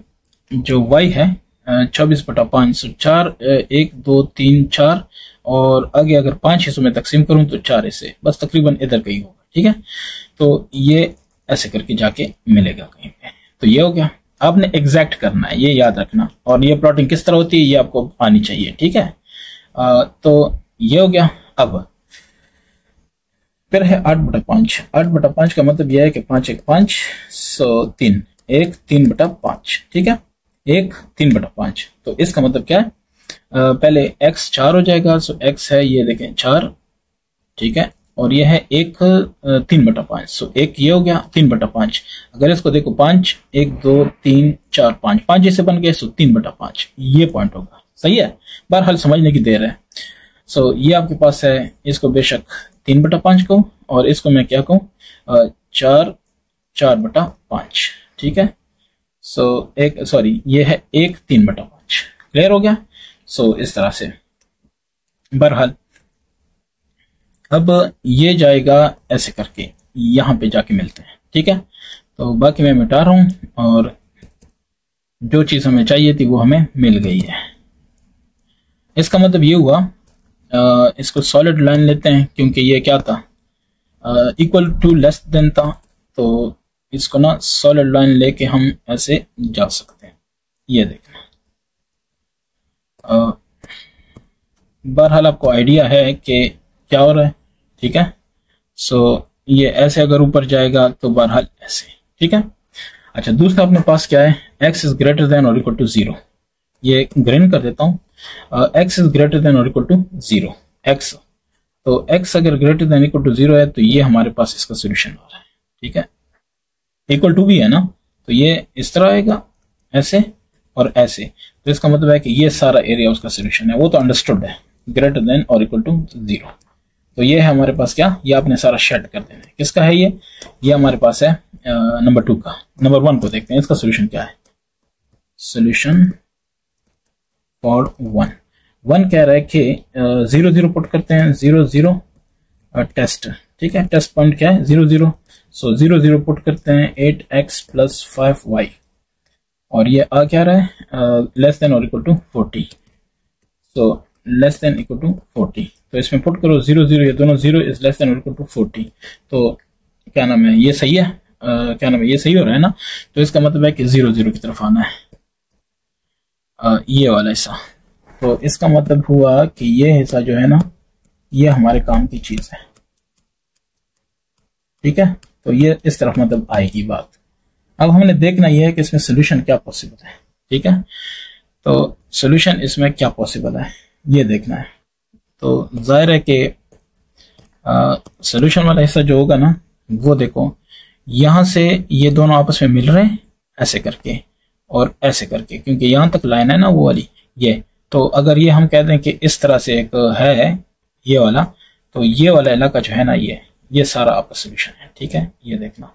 जो y है 24/5, सो 4 1 2 3 4 और आगे अगर 5 हिस्सों में तकसीम करूं तो 4 हिस्से, बस तकरीबन इधर कहीं होगा, ठीक है। तो ये ऐसे करके जाके मिलेगा कहीं पे, तो ये हो गया। आपने एग्जैक्ट करना है, ये याद रखना, और ये प्लॉटिंग किस तरह होती है ये आपको आनी चाहिए, ठीक है। तो ये हो गया। अब फिर है 8/5, 8/5 का मतलब यह है कि 5 1 5, सो 3, 1 3/5, ठीक है, 1 3/5। तो इसका मतलब क्या है, पहले x 4 हो जाएगा, सो x है ये देखें 4, ठीक है, और ये है 1 3/5, सो 1 ये हो गया 3/5। अगर इसको देखो 5 1 2 3 4 5 जैसे बन गए, सो 3/5 ये पॉइंट होगा, सही है। बहरहाल समझने की देर है। सो ये आपके पास है, इसको बेशक 3/5 कहूं और इसको मैं क्या कहूं, 4/5, ठीक है। सो एक सॉरी ये है 1 3/5, क्लियर हो गया। सो इस तरह से, बहरहाल अब ये जाएगा ऐसे करके, यहां पे जाके मिलते हैं, ठीक है। तो बाकी मैं मिटा रहा हूं और जो चीज हमें चाहिए थी वो हमें मिल गई है। इसका मतलब ये हुआ, इसको सॉलिड लाइन लेते हैं क्योंकि ये क्या था, इक्वल टू लेस देन था, तो इसको ना सॉलिड लाइन लेके हम ऐसे जा सकते हैं, ये देखना। बहरहाल आपको आइडिया है कि क्या हो रहा है, ठीक है। सो ये ऐसे अगर ऊपर जाएगा तो बहरहाल ऐसे, ठीक है। अच्छा, दूसरा अपने पास क्या है, x इज ग्रेटर देन और इक्वल टू 0, ये ग्रीन कर देता हूं, x इज ग्रेटर देन और इक्वल टू 0, x, तो x अगर ग्रेटर देन इक्वल टू 0 है तो ये हमारे पास इसका सोल्यूशन आ रहा है, ठीक है। इक्वल टू भी है ना, तो ये इस तरह आएगा ऐसे और ऐसे, तो इसका मतलब है कि ये सारा एरिया उसका सोल्यूशन है, वो तो अंडरस्टूड है, ग्रेटर देन और इक्वल टू 0। तो ये है हमारे पास क्या, ये आपने सारा शेड कर देना है। किसका है ये हमारे पास है नंबर 2 का। नंबर 1 को देखते हैं, इसका सोल्यूशन क्या है। सोल्यूशन फॉर 1 कह रहा है कि 0 0 पुट करते हैं, 0 0 टेस्ट, ठीक है। टेस्ट पॉइंट क्या है 0 0, सो 0 0 पुट करते हैं 8x + 5y, और ये आ क्या रहा है, लेस देन और equal to 40, so less than equal to 40। तो इसमें पुट करो 0 0, ये दोनों 0 इज लेस देन और इक्वल टू 40, तो क्या नाम है ये सही है, क्या नाम है ये सही हो रहा है ना। तो इसका मतलब है कि 0 0 की तरफ आना है, ये वाला हिस्सा। तो इसका मतलब हुआ कि ये हिस्सा जो है ना, ये हमारे काम की चीज है, ठीक है। तो ये इस तरफ मतलब आएगी बात। अब हमने देखना यह है कि इसमें सोल्यूशन क्या पॉसिबल है, ठीक है। तो सोल्यूशन इसमें क्या पॉसिबल है ये देखना है। तो जाहिर है कि सोल्यूशन वाला हिस्सा जो होगा ना, वो देखो यहां से ये दोनों आपस में मिल रहे हैं ऐसे करके और ऐसे करके, क्योंकि यहां तक लाइन है ना वो वाली ये। तो अगर ये हम कह दें कि इस तरह से एक है ये वाला, तो ये वाला इलाका जो है ना ये सारा आपका सोल्यूशन है। ठीक है, ये देखना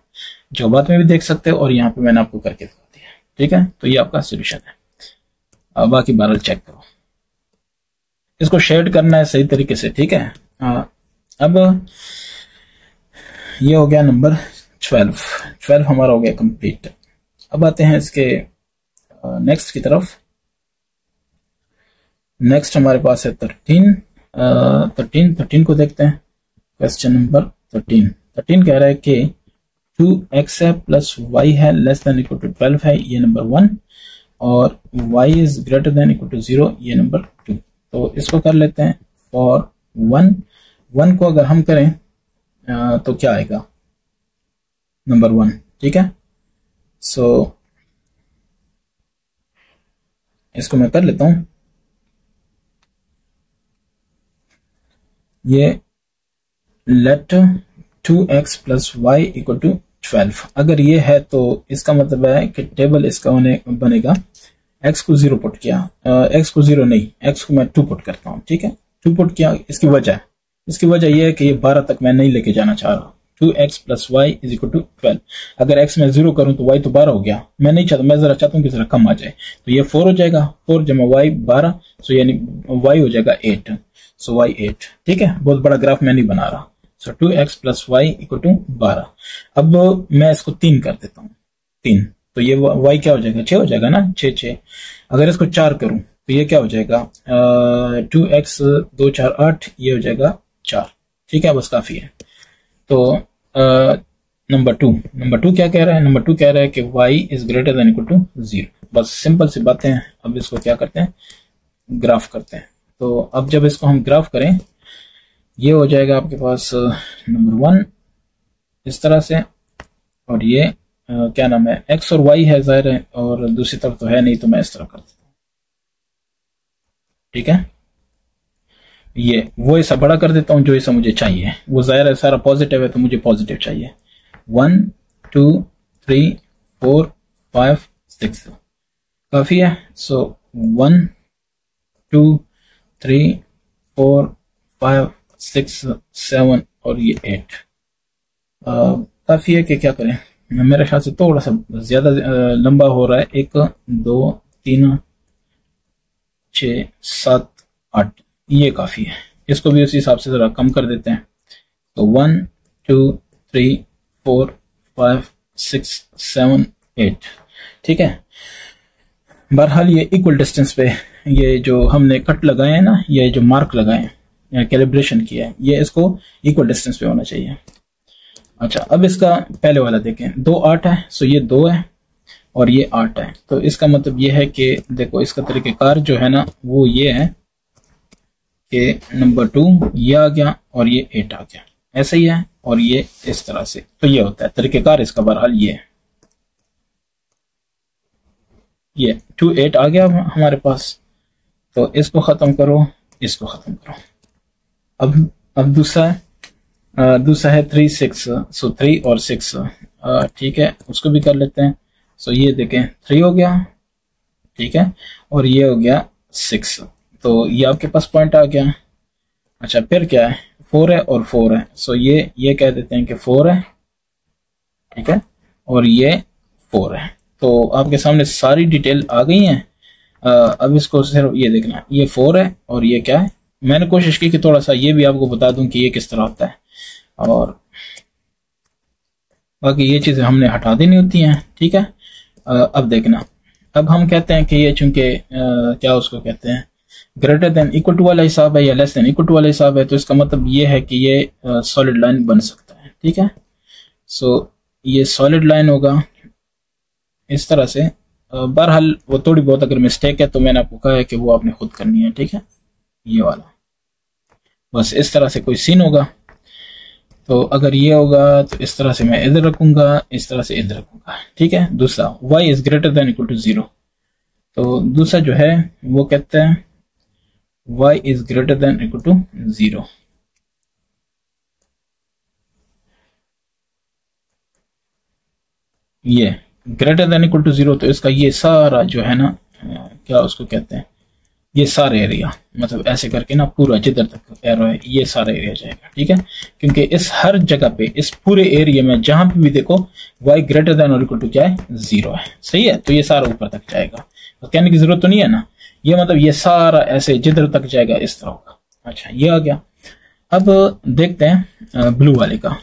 जो बात में भी देख सकते हो और यहाँ पे मैंने आपको करके दिखा दिया। ठीक है, तो ये आपका सोल्यूशन है। अब बाकी बहरहाल चेक करो, इसको शेड करना है सही तरीके से। ठीक है, अब ये हो गया नंबर 12 हमारा हो गया कंप्लीट। अब आते हैं इसके नेक्स्ट की तरफ। नेक्स्ट हमारे पास है 13 को देखते हैं। क्वेश्चन नंबर 13 कह रहा है कि 2x है प्लस y है लेस देन इक्वल टू 12 है, ये नंबर 1, और y is greater than equal to 0, ये नंबर 2। तो इसको कर लेते हैं फॉर 1 को अगर हम करें तो क्या आएगा, नंबर 1। ठीक है, सो इसको मैं कर लेता हूं। ये let 2x plus y equal to 12 अगर ये है तो इसका मतलब है कि टेबल इसका बनेगा x को 0 पुट किया, x को 0 नहीं, x को मैं 2 पुट करता हूं। ठीक है, 2 पुट किया। इसकी वजह यह है कि ये 12 तक मैं नहीं लेके जाना चाह रहा। 2x plus y is equal to 12। अगर x में 0 करूं तो y तो 12 हो गया, मैं नहीं चाहता, मैं जरा चाहता हूं कि जरा कम आ जाए। तो ये 4 हो जाएगा, 4 जमा y 12, सो यानी y हो जाएगा 8, सो y 8। ठीक है, बहुत बड़ा ग्राफ मैं नहीं बना रहा। So 2x plus y equal to 12। अब मैं इसको 3 कर देता हूँ, 3, तो ये y क्या हो जाएगा, 6 हो जाएगा ना, 6। अगर इसको 4 करूं तो ये क्या हो जाएगा, 2x 2 4 8, ये हो जाएगा 4। ठीक है, बस काफी है। तो नंबर 2 क्या कह रहा है, नंबर 2 कह रहा है कि y is greater than equal to 0। बस सिंपल सी बातें हैं। अब इसको क्या करते हैं, ग्राफ करते हैं। तो अब जब इसको हम ग्राफ करें, ये हो जाएगा आपके पास नंबर 1 इस तरह से, और ये क्या नाम है, x और y है जाहिर है, और दूसरी तरफ तो है नहीं, तो मैं इस तरह कर देता हूँ। ठीक है, ये वो ऐसा बड़ा कर देता हूं जो ऐसा मुझे चाहिए। वो जाहिर है सारा पॉजिटिव है, तो मुझे पॉजिटिव चाहिए। 1 2 3 4 5 6 काफी है। सो 1 2 3 4 5 6 7 और ये 8 काफी है कि क्या करें। मेरे ख्याल से थोड़ा सा ज्यादा लंबा हो रहा है। 1 2 3 6 7 8 ये काफी है। इसको भी उसी हिसाब से जरा कम कर देते हैं। तो 1 2 3 4 5 6 7 8 ठीक है। बहरहाल ये इक्वल डिस्टेंस पे ये जो हमने कट लगाए हैं ना, ये जो मार्क लगाए हैं, कैलिब्रेशन किया है, ये इसको इक्वल डिस्टेंस पे होना चाहिए। अच्छा, अब इसका पहले वाला देखें, 2 8 है, सो ये 2 है और ये 8 है। तो इसका मतलब ये है कि देखो इसका तरीकेकार जो है ना वो ये है कि नंबर 2 ये आ गया और ये 8 आ गया, ऐसे ही है, और ये इस तरह से। तो ये होता है तरीकेकार इसका। बहरहाल ये 2 8 आ गया हमारे पास। तो इसको खत्म करो, इसको खत्म करो। अब दूसरा है 3 6, सो 3 और 6 ठीक है, उसको भी कर लेते हैं। सो ये देखें 3 हो गया, ठीक है, और ये हो गया 6, तो ये आपके पास पॉइंट आ गया। अच्छा, फिर क्या है, 4 है और 4 है, सो ये कह देते हैं कि 4 है, ठीक है, और ये 4 है। तो आपके सामने सारी डिटेल आ गई है। अब इसको सिर्फ ये देखना, ये 4 है और ये क्या है। मैंने कोशिश की कि थोड़ा सा ये भी आपको बता दूं कि ये किस तरह होता है, और बाकी ये चीजें हमने हटा देनी होती हैं, ठीक है। अब देखना, अब हम कहते हैं कि ये चूंकि क्या उसको कहते हैं, ग्रेटर देन इक्वल टू वाला हिसाब है या लेस देन इक्वल टू वाला हिसाब है, तो इसका मतलब ये है कि ये सॉलिड लाइन बन सकता है, ठीक है। सो ये सॉलिड लाइन होगा इस तरह से। बहरहाल वो थोड़ी बहुत अगर मिस्टेक है तो मैंने आपको कहा है कि वो आपने खुद करनी है, ठीक है। ये वाला बस इस तरह से कोई सीन होगा। तो अगर ये होगा तो इस तरह से मैं इधर रखूंगा, इस तरह से इधर रखूंगा, ठीक है। दूसरा y is greater than equal to 0, तो दूसरा जो है वो कहते हैं y is greater than equal to 0। ये ग्रेटर देन इक्वल टू 0, तो इसका ये सारा जो है ना क्या उसको कहते हैं, ये सारा एरिया, मतलब ऐसे करके ना पूरा जिधर तक एरो है ये सारा एरिया जाएगा, ठीक है। क्योंकि इस हर जगह पे इस पूरे एरिया में जहां पे भी देखो y ग्रेटर देन और इक्वल टू क्या है, 0 है, सही है। तो ये सारा ऊपर तक जाएगा, तो कहने की जरूरत तो नहीं है ना, ये मतलब ये सारा ऐसे जिधर तक जाएगा इस तरह का। अच्छा ये आ गया। अब देखते हैं ब्लू वाले का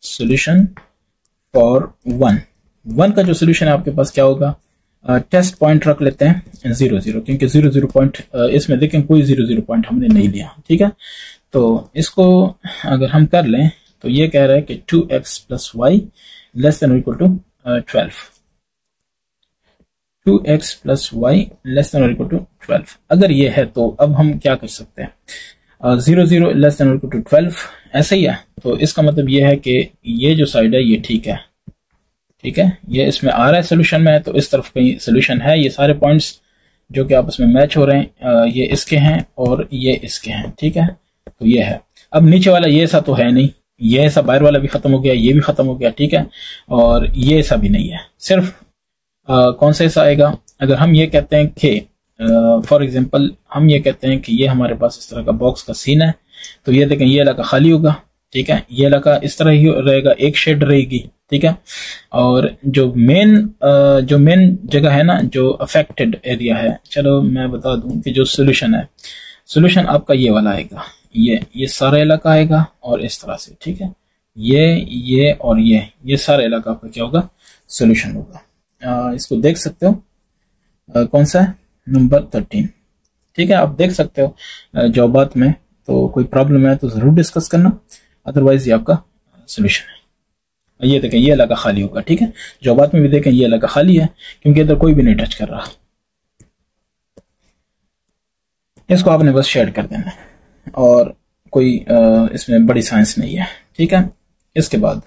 सोल्यूशन फॉर 1 का जो सोल्यूशन है आपके पास क्या होगा, टेस्ट पॉइंट रख लेते हैं 0 0, क्योंकि 0 0 पॉइंट इसमें देखें कोई 0 0 पॉइंट हमने नहीं लिया, ठीक है। तो इसको अगर हम कर लें तो ये कह रहा है कि 2x plus y less than equal to 12, 2x plus y less than equal to 12। अगर ये है तो अब हम क्या कर सकते हैं, 0 0 लेस देन इक्वल टू 12 ऐसे ही है, तो इसका मतलब ये है कि ये जो साइड है ये ठीक है, ठीक है, ये इसमें आ रहा है सोल्यूशन में, तो इस तरफ कहीं सोल्यूशन है। ये सारे पॉइंट्स जो कि आपस में मैच हो रहे हैं ये इसके हैं और ये इसके हैं, ठीक है। तो ये है। अब नीचे वाला ये ऐसा तो है नहीं, ये ऐसा बाहर वाला भी खत्म हो गया, ये भी खत्म हो गया, ठीक है, और ये ऐसा भी नहीं है। सिर्फ कौन सा ऐसा आएगा, अगर हम ये कहते हैं कि फॉर एग्जाम्पल हम ये कहते हैं कि ये हमारे पास इस तरह का बॉक्स का सीन है, तो ये देखें ये इलाका खाली होगा, ठीक है, ये इलाका इस तरह ही रहेगा, एक शेड रहेगी, ठीक है। और जो मेन जगह है ना, जो अफेक्टेड एरिया है, चलो मैं बता दूं कि जो सोल्यूशन है, सोल्यूशन आपका ये वाला आएगा, ये सारा इलाका आएगा और इस तरह से, ठीक है, ये और ये सारा इलाका आपका क्या होगा, सोल्यूशन होगा। इसको देख सकते हो कौन सा है, नंबर 13, ठीक है। आप देख सकते हो जवाबात में, तो कोई प्रॉब्लम है तो जरूर डिस्कस करना, अदरवाइज ये आपका सोल्यूशन है। ये देखें ये इलाका खाली होगा, ठीक है, जवाबात में भी देखें ये इलाका खाली है क्योंकि इधर कोई भी नहीं टच कर रहा। इसको आपने बस शेड कर देना है और कोई इसमें बड़ी साइंस नहीं है, ठीक है। इसके बाद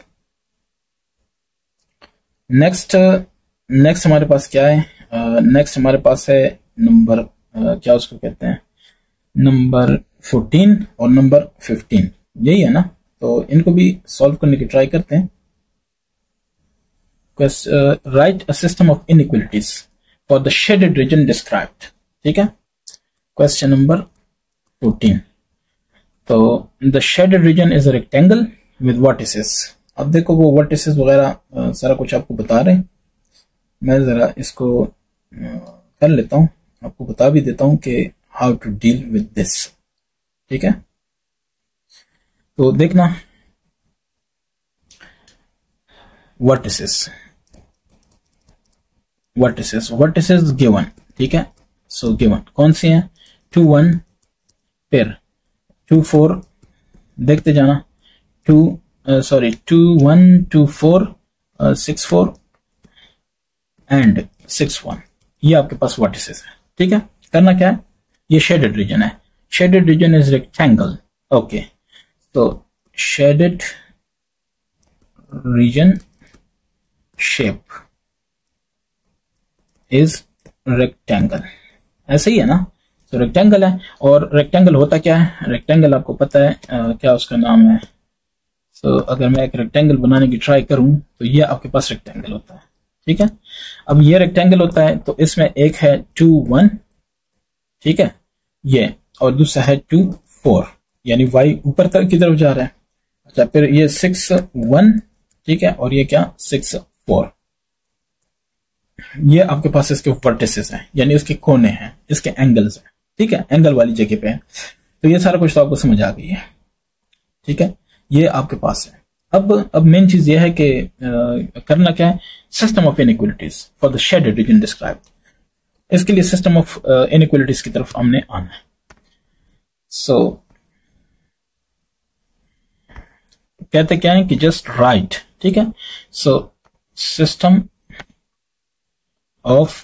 नेक्स्ट हमारे पास क्या है, नेक्स्ट हमारे पास है नंबर क्या उसको कहते हैं, नंबर 14 और नंबर 15, यही है ना। तो इनको भी सॉल्व करने की ट्राई करते हैं। Right a system of inequalities for the shaded region described, ठीक है। क्वेश्चन नंबर 14, तो the shaded region is a rectangle with vertices. अब देखो वो वर्टिसेस वगैरह सारा कुछ आपको बता रहे हैं, मैं जरा इसको कर लेता हूं, आपको बता भी देता हूं कि how to deal with this, ठीक है। तो देखना वर्टिसेस गिवन, ठीक है। सो गिवन कौन सी है, 2 1 फिर 2 4, देखते जाना, 2 1 2 4 6 4 एंड 6 1, ये आपके पास वर्टिसेस है, ठीक है। करना क्या है, ये शेडेड रीजन है, shaded region is rectangle, okay. तो shaded region shape is rectangle, ऐसे ही है ना। तो रेक्टेंगल है, और रेक्टेंगल होता क्या है, रेक्टेंगल आपको पता है क्या उसका नाम है। तो अगर मैं एक रेक्टेंगल बनाने की ट्राई करूं तो ये आपके पास रेक्टेंगल होता है, ठीक है। अब ये रेक्टेंगल होता है तो इसमें एक है 2 1, ठीक है, ये, और दूसरा है 2 4, यानी y ऊपर तक की तरफ जा रहा है। अच्छा, फिर ये 6 1, ठीक है, और ये क्या 6 4, ये आपके पास इसके वर्टिसेस हैं, यानी इसके कोने हैं, इसके एंगल्स हैं, ठीक है, एंगल वाली जगह पे है। तो ये सारा कुछ तो आपको समझ आ गई है, ठीक है, ये आपके पास है। अब मेन चीज ये है कि करना क्या है, system of inequalities for the shaded region described. इसके लिए सिस्टम ऑफ इनइक्वालिटीज की तरफ हमने आना है। सो कहते क्या है कि जस्ट राइट, ठीक है। So system of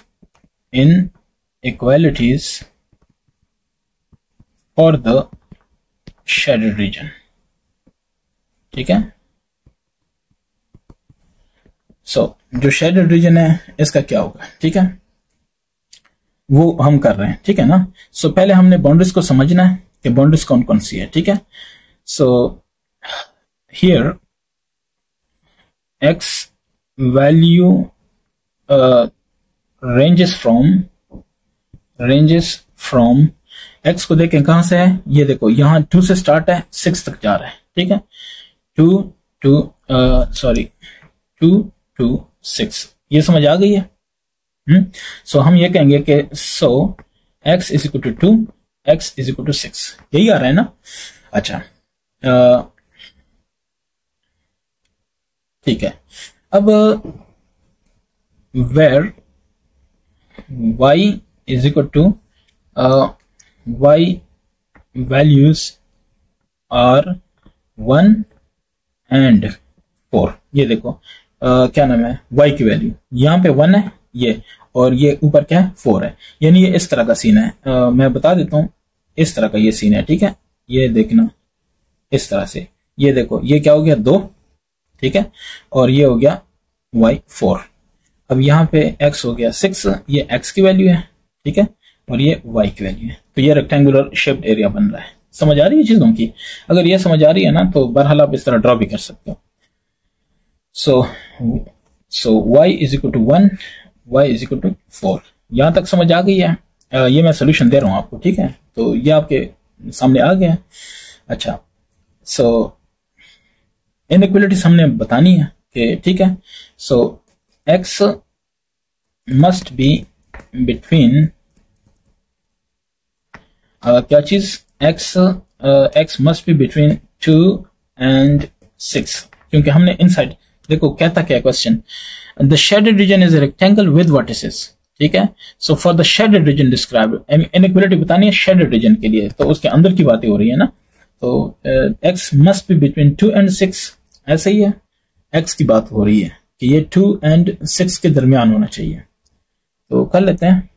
inequalities for the shaded region, ठीक है। जो शेडेड रीजन है इसका क्या होगा, ठीक है, वो हम कर रहे हैं, ठीक है ना। पहले हमने बाउंड्रीज को समझना है कि बाउंड्रीज कौन कौन सी है, ठीक है। Here x value ranges from x को देखें कहां से है, ये देखो यहां 2 से स्टार्ट है 6 तक जा रहा है, ठीक है, 2 to 6, ये समझ आ गई है। सो हम ये कहेंगे कि x is equal to 2, x is equal to 6, यही आ रहा है ना। अच्छा ठीक है, अब where y is equal to y values are 1 and 4, ये देखो क्या नाम है, y की वैल्यू यहाँ पे 1 है ये, और ये ऊपर क्या है 4 है, यानी ये इस तरह का सीन है। मैं बता देता हूँ, इस तरह का ये सीन है, ठीक है, ये देखना इस तरह से, ये देखो ये क्या हो गया 2, ठीक है, और ये हो गया y 4। अब यहाँ पे x हो गया 6, ये x की वैल्यू है, ठीक है, और ये y की वैल्यू है, तो ये रेक्टेंगुलर शेप्ड एरिया बन रहा है। समझ आ रही है चीजों की? अगर ये समझ आ रही है ना तो बहरहाल आप इस तरह ड्रॉ भी कर सकते हो। So y is equal to 1, y is equal to 4, यहां तक समझ आ गई है। ये मैं सोल्यूशन दे रहा हूं आपको, ठीक है, तो ये आपके सामने आ गया। अच्छा, सो इनइक्वालिटीज हमने बतानी है कि ठीक है, सो x मस्ट बी बिटवीन क्या चीज, x must be between 2 and 6, क्योंकि हमने इनसाइड देखो कहता क्या question, the shaded region is a rectangle with vertices, ठीक है, so for the shaded region describe, inequality बतानी है शेडेड रीजन के लिए, तो उसके अंदर की बातें हो रही है ना, तो x must be between 2 and 6, ऐसा ही है, x की बात हो रही है कि ये 2 and 6 के दरमियान होना चाहिए। तो कर लेते हैं,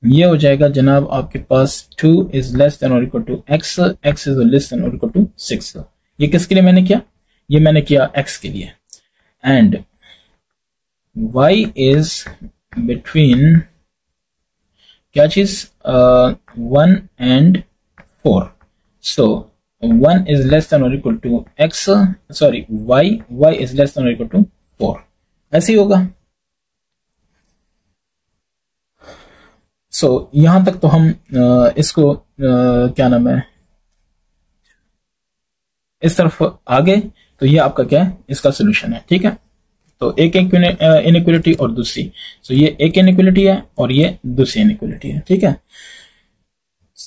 ये हो जाएगा जनाब आपके पास 2 इज लेस देन और equal to x, x is less than और इक्वल टू 6। ये किसके लिए मैंने किया, ये मैंने किया x के लिए, एंड y इज बिटवीन क्या चीज 1 and 4, so 1 is less than और equal to x, sorry y is less than और इक्वल टू 4, ऐसे ही होगा। सो यहां तक तो हम इसको क्या नाम है, इस तरफ आ गए, तो ये आपका क्या है, इसका सोल्यूशन है, ठीक है। तो एक इनइक्वालिटी और दूसरी, सो ये एक इनइक्वालिटी है और ये दूसरी इनइक्वालिटी है, ठीक है।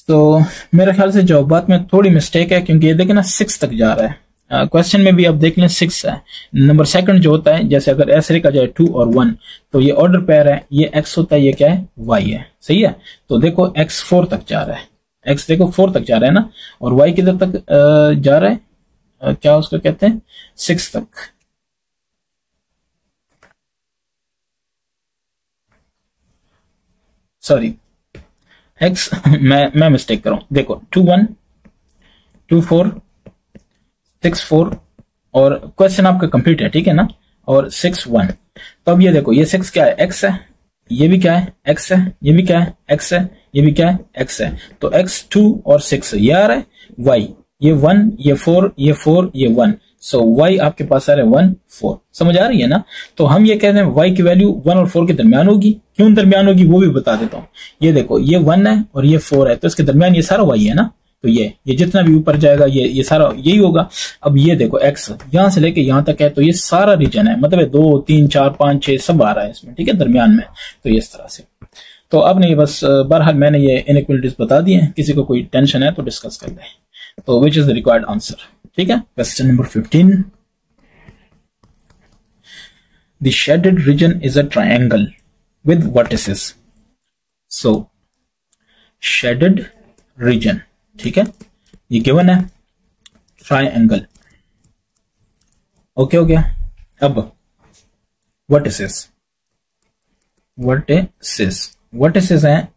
तो मेरे ख्याल से जवाबात में थोड़ी मिस्टेक है, क्योंकि ये देखें ना 6 तक जा रहा है, क्वेश्चन में भी आप देख लें 6 है। नंबर सेकंड जो होता है, जैसे अगर ऐसे लिखा जाए 2 और 1, तो ये ऑर्डर पेयर है, ये x होता है, ये क्या है y है, सही है। तो देखो x 4 तक जा रहा है, x देखो 4 तक जा रहा है ना, और y किधर तक जा रहा है, क्या उसको कहते हैं 6 तक। सॉरी x मैं मिस्टेक कर रहा हूं, देखो 2 1 2 4 6 4, और क्वेश्चन आपका कंप्लीट है, ठीक है ना, और 6 1। तो अब ये देखो ये 6 क्या है, x है, ये भी क्या है x है, ये भी क्या है x है, ये भी क्या है x है, तो x 2 और 6 ये आ रहा है, y ये 1 ये 4 ये 4 ये 1, सो y आपके पास आ रहा है 1 4। समझ आ रही है ना। तो हम ये कहते हैं y की वैल्यू 1 और 4 के दरमियान होगी। क्यों दरमियान होगी वो भी बता देता हूं। ये देखो ये 1 है और ये 4 है, तो इसके दरमियान ये सारा y है ना, तो ये जितना भी ऊपर जाएगा ये सारा यही होगा। अब ये देखो x यहां से लेके यहां तक है, तो ये सारा रीजन है, मतलब 2 3 4 5 6 सब आ रहा है इसमें, ठीक है, दरमियान में। तो ये इस तरह से, तो अब नहीं, बस बहरहाल मैंने ये इनइक्वालिटीज बता दी हैं, किसी को कोई टेंशन है तो डिस्कस कर लें। तो which is the required answer, ठीक है। Question number 15, the shaded region is a triangle with vertices. So shaded region, ठीक है, ये गिवन है, ट्रायंगल, ओके हो गया। अब वर्टिसेस हैं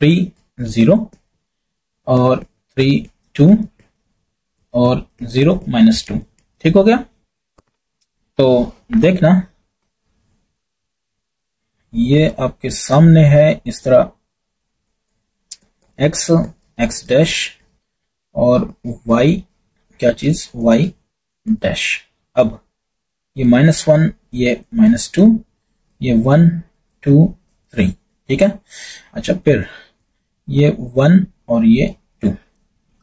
3 0 और 3 2 और 0 -2, ठीक हो गया। तो देखना ये आपके सामने है इस तरह, x x डैश और y क्या चीज y डैश। अब ये -1, ये -2, ये 1 2 3, ठीक है। अच्छा, फिर ये 1 और ये 2।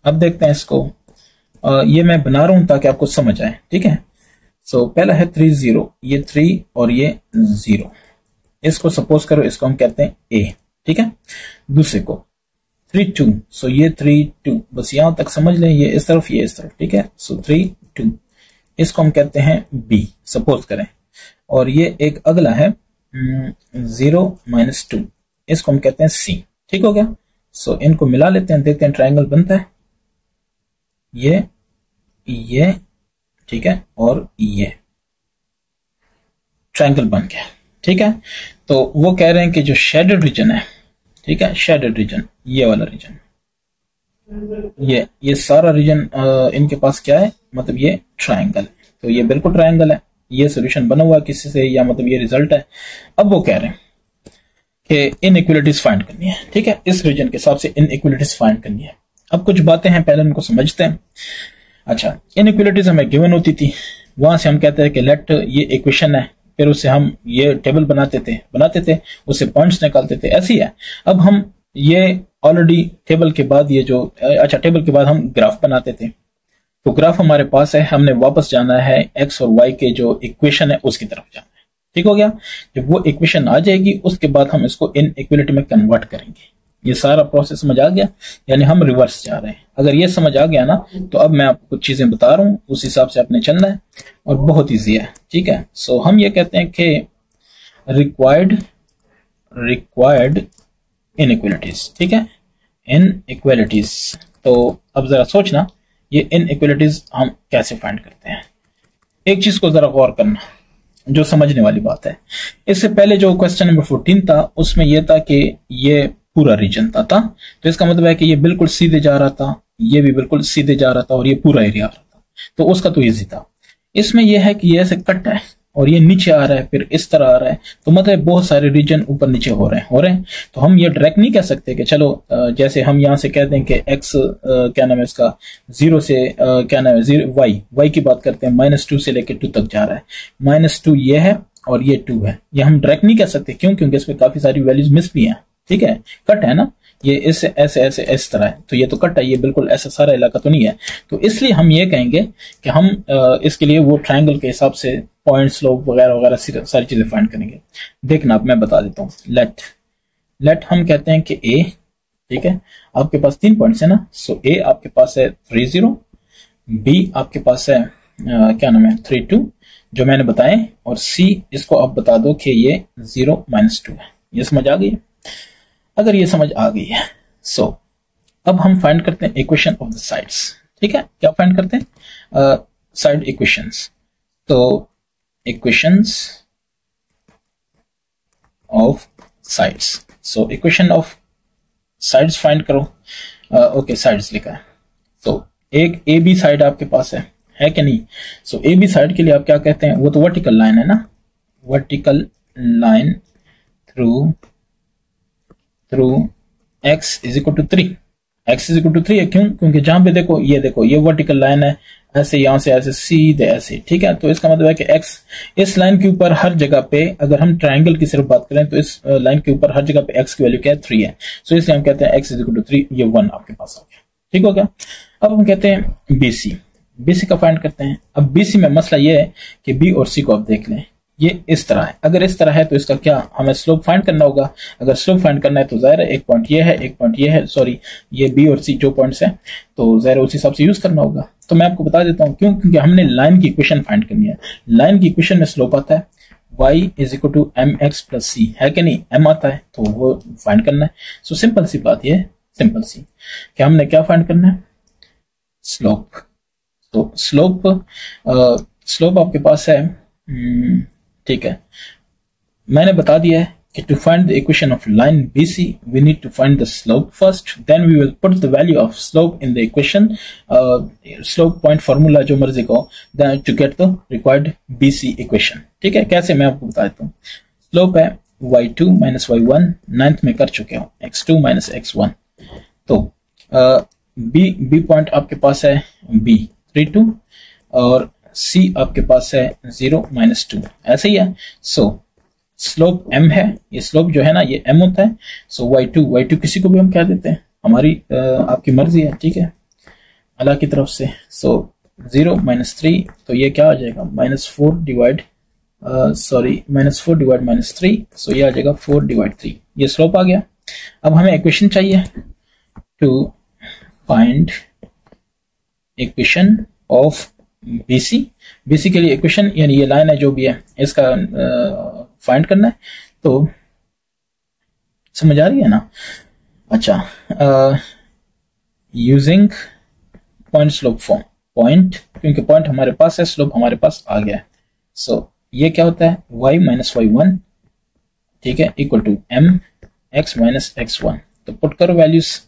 अब देखते हैं इसको, ये मैं बना रहा हूं ताकि आपको समझ आए, ठीक है। सो पहला है 3 0, ये 3 और ये 0, इसको सपोज करो इसको हम कहते हैं A, ठीक है। दूसरे को 3 2, सो ये 3 2, बस यहां तक समझ लें, ये इस तरफ ये इस तरफ, ठीक है। सो 3 2, इसको हम कहते हैं B, सपोज करें। और ये एक अगला है 0 -2, इसको हम कहते हैं C, ठीक हो गया। सो इनको मिला लेते हैं, देखते हैं ट्रायंगल बनता है, ये ठीक है, और ये ट्रायंगल बन गया, ठीक है। तो वो कह रहे हैं कि जो शेडेड रीजन है, ठीक है, शेडेड रीजन, ये वाला रीजन, ये सारा रीजन इनके पास क्या है, मतलब ये ट्रायंगल है। तो ये बिल्कुल ट्रायंगल है, ये सोल्यूशन बना हुआ किसी से, या मतलब ये रिजल्ट है। अब वो कह रहे हैं कि इनइक्वालिटीज फाइंड करनी है, ठीक है, इस रीजन के हिसाब से इनइक्वालिटीज फाइंड करनी है। अब कुछ बातें हैं, पहले उनको समझते हैं। अच्छा, इनइक्वालिटीज हमें गिवन होती थी, वहां से हम कहते हैं कि लेट ये इक्वेशन है, फिर उससे हम ये टेबल बनाते थे, उससे पॉइंट्स निकालते थे, ऐसी है। अब हम ये ऑलरेडी टेबल के बाद ये जो टेबल के बाद हम ग्राफ बनाते थे, तो ग्राफ हमारे पास है, हमने वापस जाना है एक्स और वाई के जो इक्वेशन है उसकी तरफ जाना है, ठीक हो गया। जब वो इक्वेशन आ जाएगी उसके बाद हम इसको इनइक्वालिटी में कन्वर्ट करेंगे। ये सारा प्रोसेस समझ आ गया, यानी हम रिवर्स जा रहे हैं। अगर ये समझ आ गया ना, तो अब मैं आपको कुछ चीजें बता रहा हूं, उस हिसाब से आपने चलना है, और बहुत ईजी है, ठीक है। सो हम ये कहते हैं कि रिक्वायर्ड इनइक्वालिटीज, ठीक है, इनइक्वालिटीज। तो अब जरा सोचना, ये इनइक्वालिटीज हम कैसे फाइंड करते हैं। एक चीज को जरा गौर करना, जो समझने वाली बात है। इससे पहले जो क्वेश्चन नंबर 14 था, उसमें यह था कि ये पूरा रीजन था, तो इसका मतलब है कि ये बिल्कुल सीधे जा रहा था, ये भी बिल्कुल सीधे जा रहा था, और ये पूरा एरिया आ रहा था, तो उसका तो इजी था। इसमें यह है कि ये ऐसे कट है और ये नीचे आ रहा है, फिर इस तरह आ रहा है, तो मतलब बहुत सारे रीजन ऊपर नीचे हो रहे हैं। तो हम ये डायरेक्ट नहीं कह सकते कि चलो जैसे हम यहां से कह दें कि एक्स क्या नाम है इसका 0 से क्या नाम है 0 वाई की बात करते हैं, -2 से लेकर 2 तक जा रहा है, -2 ये है और ये 2 है। ये हम डायरेक्ट नहीं कह सकते, क्यों? क्योंकि इसमें काफी सारी वैल्यूज मिस भी हैं, ठीक है, कट है ना, ये इससे ऐसे ऐसे इस तरह है, तो ये तो कट है, ये बिल्कुल ऐसा सारा इलाका तो नहीं है। तो इसलिए हम ये कहेंगे कि हम इसके लिए वो ट्रायंगल के हिसाब से पॉइंट, स्लोप वगैरह वगैरह सारी चीजें फाइंड करेंगे। देखना, अब मैं बता देता हूँ। लेट हम कहते हैं कि ए, ठीक है, आपके पास 3 पॉइंट्स है ना, सो ए आपके पास है 3 0, बी आपके पास है क्या नाम है 3 2 जो मैंने बताए, और सी इसको आप बता दो कि ये 0 -2 है। ये समझ आ गई? अगर ये समझ आ गई है, सो अब हम फाइंड करते हैं इक्वेशन ऑफ द साइड्स, ठीक है। क्या फाइंड करते हैं? Side equations. तो equations of sides, so equation of sides find करो। ओके, साइड्स लिखा है, तो एक ए बी साइड आपके पास है कि नहीं? सो ए बी साइड के लिए आप क्या कहते हैं? वो तो वर्टिकल लाइन है ना, vertical line through x = 3। x = 3 है, क्यों? क्योंकि जहां पे देखो ये वर्टिकल लाइन है, ऐसे यहां से ऐसे सीधे ऐसे, ठीक है। तो इसका मतलब है कि x इस लाइन के ऊपर हर जगह पे, अगर हम ट्रायंगल की सिर्फ बात करें तो इस लाइन के ऊपर हर जगह पे x की वैल्यू क्या है? 3 है। सो इसलिए हम कहते हैं x = 3, ये 1 आपके पास आ गया, ठीक हो गया। अब हम कहते हैं BC का फाइंड करते हैं। अब BC में मसला ये है कि B और C को आप देख लें, ये इस तरह है। अगर इस तरह है तो इसका क्या, हमें स्लोप फाइंड करना होगा। अगर स्लोप फाइंड करना है तो जाहिर है एक पॉइंट ये है, एक पॉइंट ये है, सॉरी ये बी और सी जो पॉइंट्स हैं, तो जाहिर है उस हिसाब से यूज करना होगा। तो मैं आपको बता देता हूं क्यों, क्योंकि हमने लाइन की इक्वेशन फाइंड करनी है। लाइन की इक्वेशन में स्लोप आता है y = mx + c, है कि नहीं? m आता है, तो वो फाइंड करना है। सो सिंपल सी बात ये, सिंपल सी, कि हमने क्या फाइंड करना है? स्लोप। तो स्लोप आपके पास है, ठीक है। मैंने बता दिया है कि to find the equation of line BC we need to find the slope first, then we will put the value of slope in the equation, slope point formula जो मर्जी को, to get the required BC equation, ठीक है। कैसे, मैं आपको बता देता हूँ। स्लोप है y2 - y1, 9th में कर चुके हो, x2 - x1। तो B पॉइंट आपके पास है B 3 2, और C आपके पास है 0 माइनस 2, ऐसे ही है। सो स्लोप m है, ये स्लोप जो है ना ये m होता है। सो y2 किसी को भी हम क्या देते हैं, हमारी आपकी मर्जी है, ठीक है, अल्लाह की तरफ से। सो 0 माइनस 3, तो ये क्या आ जाएगा -4 डिवाइड -3, सो ये आ जाएगा 4 डिवाइड 3, ये स्लोप आ गया। अब हमें इक्वेशन चाहिए to find equation of BC के लिए इक्वेशन यानी ये लाइन है जो भी है इसका फाइंड करना है। तो समझ आ रही है ना? अच्छा, using point slope form, point क्योंकि पॉइंट हमारे पास है, स्लोप हमारे पास आ गया है। सो ये क्या होता है, y माइनस y1, ठीक है, equal to m x minus x1। तो पुट करो वैल्यूज,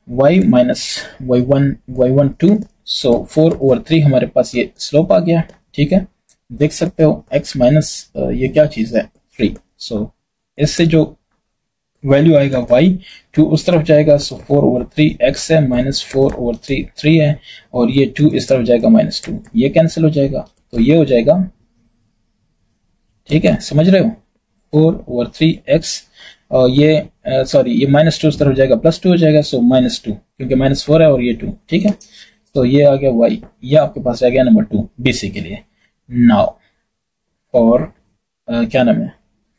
y माइनस y1 2, सो 4/3 हमारे पास ये स्लोप आ गया, ठीक है। देख सकते हो x माइनस ये क्या चीज है, 3। सो इससे जो वैल्यू आएगा y2 उस तरफ जाएगा, सो 4/3 x है, -4/3 3 है, और ये 2 इस तरफ जाएगा -2, ये कैंसिल हो जाएगा, तो ये हो जाएगा, ठीक है, समझ रहे हो, 4/3 x, और ये सॉरी ये -2 उस तरफ जाएगा, +2 हो जाएगा, सो -2 क्योंकि -4 है और ये 2, ठीक है। तो ये आ गया y, ये आपके पास आ गया नंबर 2 BC के लिए। नाउ फॉर क्या नाम है,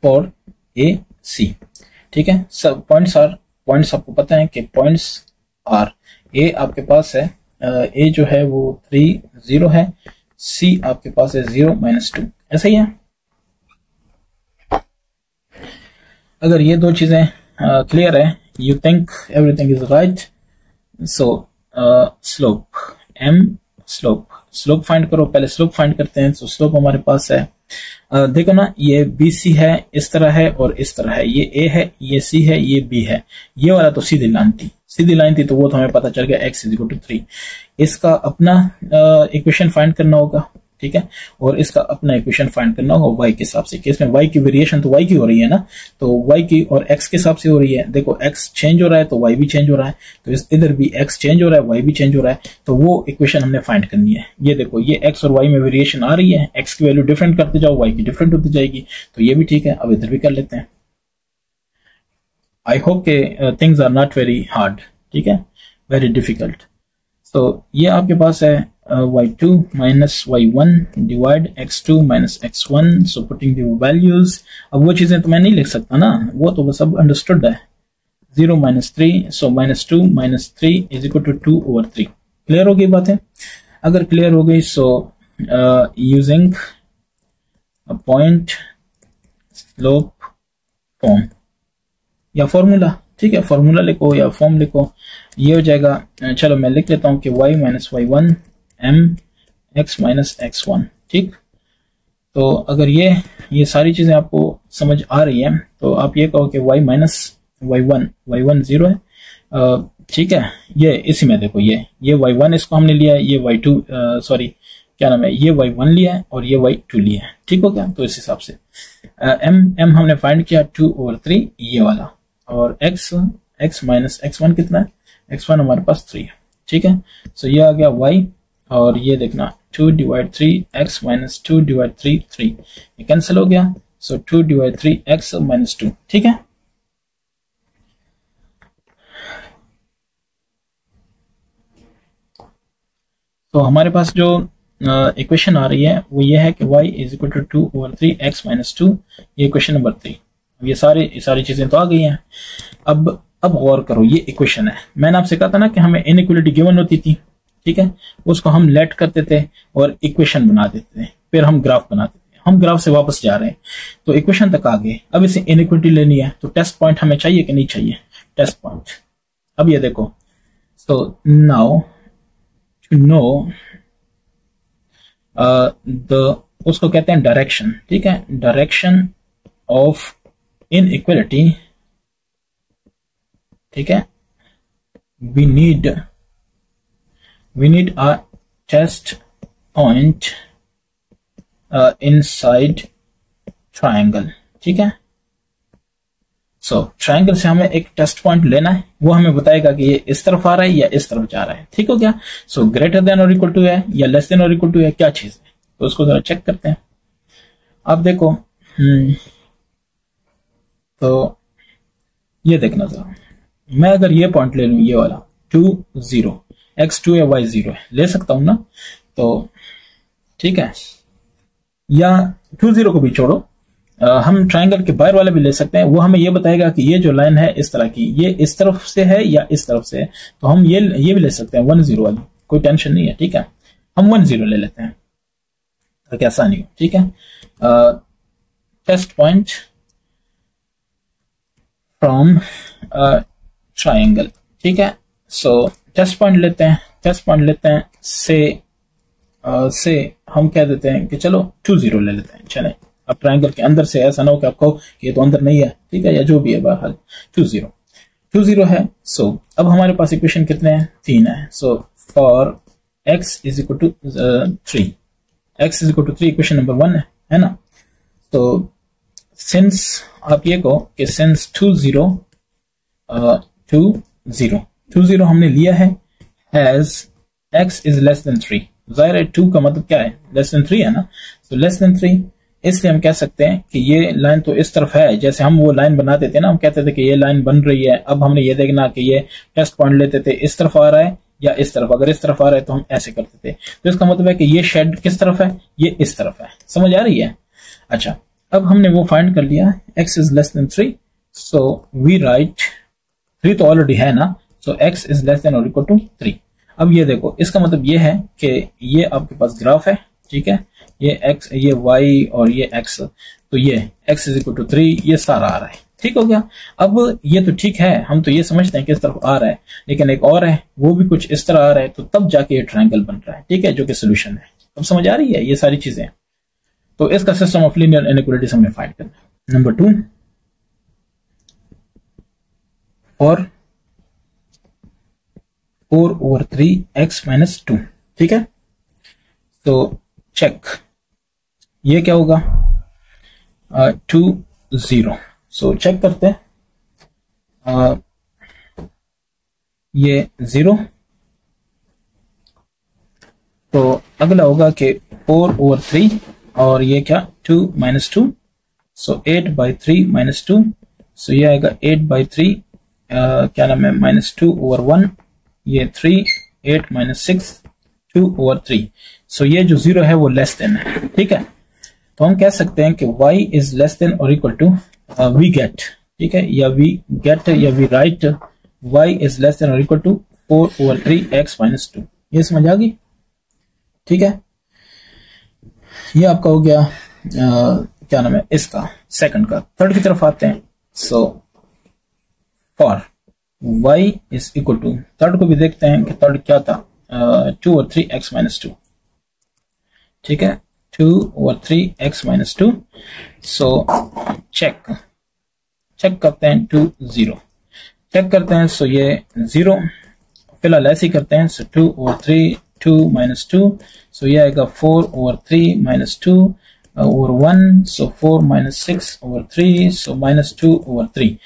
फॉर AC, ठीक है। सब पॉइंट्स आपको पता है कि पॉइंट्स आर, ए आपके पास है, ए जो है वो 3 0 है, C आपके पास है 0 -2, ऐसा ही है। अगर ये दो चीजें क्लियर है, you think everything is right, so slope m, slope find करो, पहले स्लोप फाइंड करते हैं। तो स्लोप हमारे पास है, देखो ना, ये BC है, इस तरह है और इस तरह है, ये A है, ये C है, ये B है, ये वाला तो सीधी लाइन थी, तो वो तो हमें पता चल गया x = 3। इसका अपना इक्वेशन फाइंड करना होगा, ठीक है, और इसका अपना इक्वेशन फाइंड करना होगा y के हिसाब से, कि इसमें y की वेरिएशन तो y की हो रही है ना, तो y की और x के हिसाब से हो रही है। देखो x चेंज हो रहा है तो y भी चेंज हो रहा है, तो इधर भी x चेंज हो रहा है, y भी चेंज हो रहा है, तो वो इक्वेशन हमने फाइंड करनी है। ये देखो, ये x और y में वेरिएशन आ रही है, x की वैल्यू डिफरेंट करते जाओ, y की डिफरेंट होती जाएगी, तो ये भी ठीक है। अब इधर भी कर लेते हैं। आई होप के things are not very hard, ठीक है, वेरी डिफिकल्ट। तो ये आपके पास है y2 minus y1 divide x2 minus x1, so putting the values। अब वो चीजें तो मैं नहीं लिख सकता ना, वो तो बस अब अंडरस्टूड है। 0 -3, so -2 - 3 is equal to 2/3। Clear हो गई बातें? अगर क्लियर हो गई, so using a point slope form या फॉर्मूला, ठीक है, फॉर्मूला लिखो या फॉर्म लिखो, ये हो जाएगा। चलो मैं लिख लेता हूँ कि y minus y1 m x minus x1, ठीक। तो अगर ये सारी चीजें आपको समझ आ रही है, तो आप ये कहो कि y माइनस y1 0 है, ठीक है। ये इसी में देखो, ये y1 इसको हमने लिया है, ये y2 सॉरी क्या नाम है, ये y1 लिया है और ये y2 लिया है, ठीक हो गया। तो इस हिसाब से m हमने फाइंड किया 2/3 ये वाला, और x माइनस x1 कितना है, x1 हमारे पास 3 है, ठीक है। सो ये आ गया y, और ये देखना 2/3 x माइनस 2/3 3, ये कैंसिल हो गया। सो 2/3 x माइनस 2, ठीक है। तो हमारे पास जो इक्वेशन आ रही है वो ये है कि y = 2/3 x माइनस 2, ये इक्वेशन नंबर 3। ये सारी चीजें तो आ गई हैं। अब गौर करो, ये इक्वेशन है, मैंने आपसे कहा था ना कि हमें इनइक्वालिटी गिवन होती थी, ठीक है, उसको हम लेट करते थे और इक्वेशन बना देते थे, फिर हम ग्राफ बनाते थे। हम ग्राफ से वापस जा रहे हैं तो इक्वेशन तक आ गए, अब इसे इनइक्वालिटी लेनी है, तो टेस्ट पॉइंट हमें चाहिए कि नहीं चाहिए, टेस्ट पॉइंट। अब ये देखो, सो नाउ टू नो उसको कहते हैं डायरेक्शन, ठीक है, डायरेक्शन ऑफ इनइक्वालिटी, ठीक है। We need a test point inside triangle, ठीक है। सो ट्रायंगल से हमें एक टेस्ट पॉइंट लेना है, वो हमें बताएगा कि ये इस तरफ आ रहा है या इस तरफ जा रहा है। ठीक हो गया। सो ग्रेटर देन और इक्वल टू है या लेस देन और इक्वल टू है, क्या चीज है, तो उसको जरा चेक करते हैं। आप देखो तो ये देखना जरा, मैं अगर ये पॉइंट ले लूं, ये वाला 2 0, x2 है y 0 है, ले सकता हूं ना, तो ठीक है, या 2 0 को भी छोड़ो, हम ट्रायंगल के बाहर वाले भी ले सकते हैं। वो हमें ये बताएगा कि ये जो लाइन है इस तरह की, ये इस तरफ से है या इस तरफ से है, तो हम ये भी ले सकते हैं 1 0 वाली, कोई टेंशन नहीं है। ठीक है, हम 1 0 ले लेते हैं ताकि आसानी हो। ठीक है, टेस्ट पॉइंट फ्रॉम ट्रायंगल। ठीक है, सो टेस्ट पॉइंट लेते हैं, से हम कह देते हैं कि चलो 2 0 ले लेते हैं। चलें, अब ट्रायंगल के अंदर से ऐसा ना हो कि आप कहो कि ये तो अंदर नहीं है, ठीक है, या जो भी है, बहरहाल 2 0 है। सो अब हमारे पास इक्वेशन कितने हैं, 3 है। So for x is equal to 3, x is equal to 3 equation number 1 है ना। तो सिंस आप ये कहो कि सिंस 2 0 हमने लिया है as x is less than 3, जाहिर है 2 का मतलब क्या है, लेस देन 3 है ना। तो लेस देन 3, इसलिए हम कह सकते हैं कि ये लाइन तो इस तरफ है, जैसे हम वो लाइन बनाते थे ना, हम कहते थे कि ये लाइन बन रही है। अब हमने ये देखना कि ये टेस्ट पॉइंट लेते थे, इस तरफ आ रहा है या इस तरफ। अगर इस तरफ आ रहा है तो हम ऐसे करते थे, तो इसका मतलब है कि ये शेड किस तरफ है, ये इस तरफ है। समझ आ रही है। अच्छा, अब हमने वो फाइंड कर लिया, x is less than 3, so we write 3 तो ऑलरेडी है ना, so x is less than और इक्वल टू 3। अब ये देखो, इसका मतलब ये है कि ये आपके पास ग्राफ है, ठीक है, ये x, ये y और ये x, तो ये x इज इक्वल टू 3, ये सारा आ रहा है। ठीक हो गया। अब ये तो ठीक है, हम तो ये समझते हैं कि इस तरफ आ रहा है, लेकिन एक और है, वो भी कुछ इस तरह आ रहा है, तो तब जाके ये ट्रायंगल बन रहा है। ठीक है, जो कि सोल्यूशन है। अब समझ आ रही है ये सारी चीजें। तो इसका सिस्टम ऑफ लीनियर इनइक्वालिटीज हमें फाइंड करना है। Number 2, for 4/3x - 2। ठीक है, तो चेक, ये क्या होगा, 2 0। सो चेक करते हैं, ये 0, तो अगला होगा कि 4/3 और ये क्या 2 - 2, सो 8/3 - 2, सो ये आएगा 8/3 क्या नाम है -2/1, ये 3, 8 - 6 2/3। सो ये जो 0 है वो लेस देन है। ठीक है, तो हम कह सकते हैं कि y इज लेस देन और इक्वल टू वी गेट, ठीक है, या वी गेट या we write y is less than और इक्वल टू 4/3x - 2। ये समझ आ गई। ठीक है, ये आपका हो गया क्या नाम है इसका, सेकंड का। थर्ड की तरफ आते हैं। So for y is equal to, third को भी देखते हैं कि थर्ड क्या था, 2/3x - 2। ठीक है, 2/3x - 2। सो चेक करते हैं, 2 0 चेक करते हैं। सो ये 0 फिलहाल ऐसे ही करते हैं। सो 2/3 2 - 2, सो ये आएगा 4/3 - 2/1, सो 4 - 6/3, सो -2/3।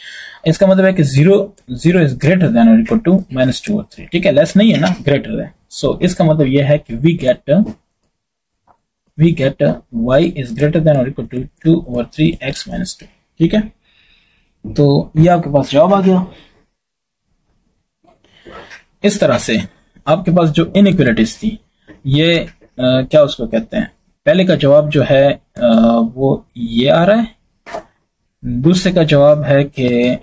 इसका मतलब है कि 0 इज ग्रेटर देन और इक्वल टू -2/3। ठीक है, लेस नहीं है ना, ग्रेटर है। सो इसका मतलब यह है कि we get y is greater than और इक्वल टू 2/3x - 2। ठीक है, तो ये आपके पास जवाब आ गया। इस तरह से आपके पास जो इनइक्वालिटीज थी, ये क्या उसको कहते हैं, पहले का जवाब जो है वो ये आ रहा है, दूसरे का जवाब है कि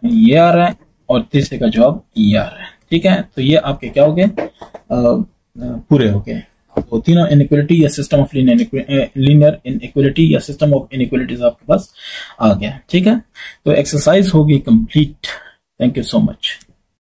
ये आ रहा है, और तीसरे का जवाब ये आ रहा है। ठीक है, तो ये आपके क्या हो गए, पूरे हो गए। तो तीनों इनइक्वालिटी या सिस्टम ऑफ लीनियर इनइक्वालिटी या सिस्टम ऑफ इनइक्वालिटीज आपके पास आ गया। ठीक है, तो एक्सरसाइज होगी complete. Thank you so much.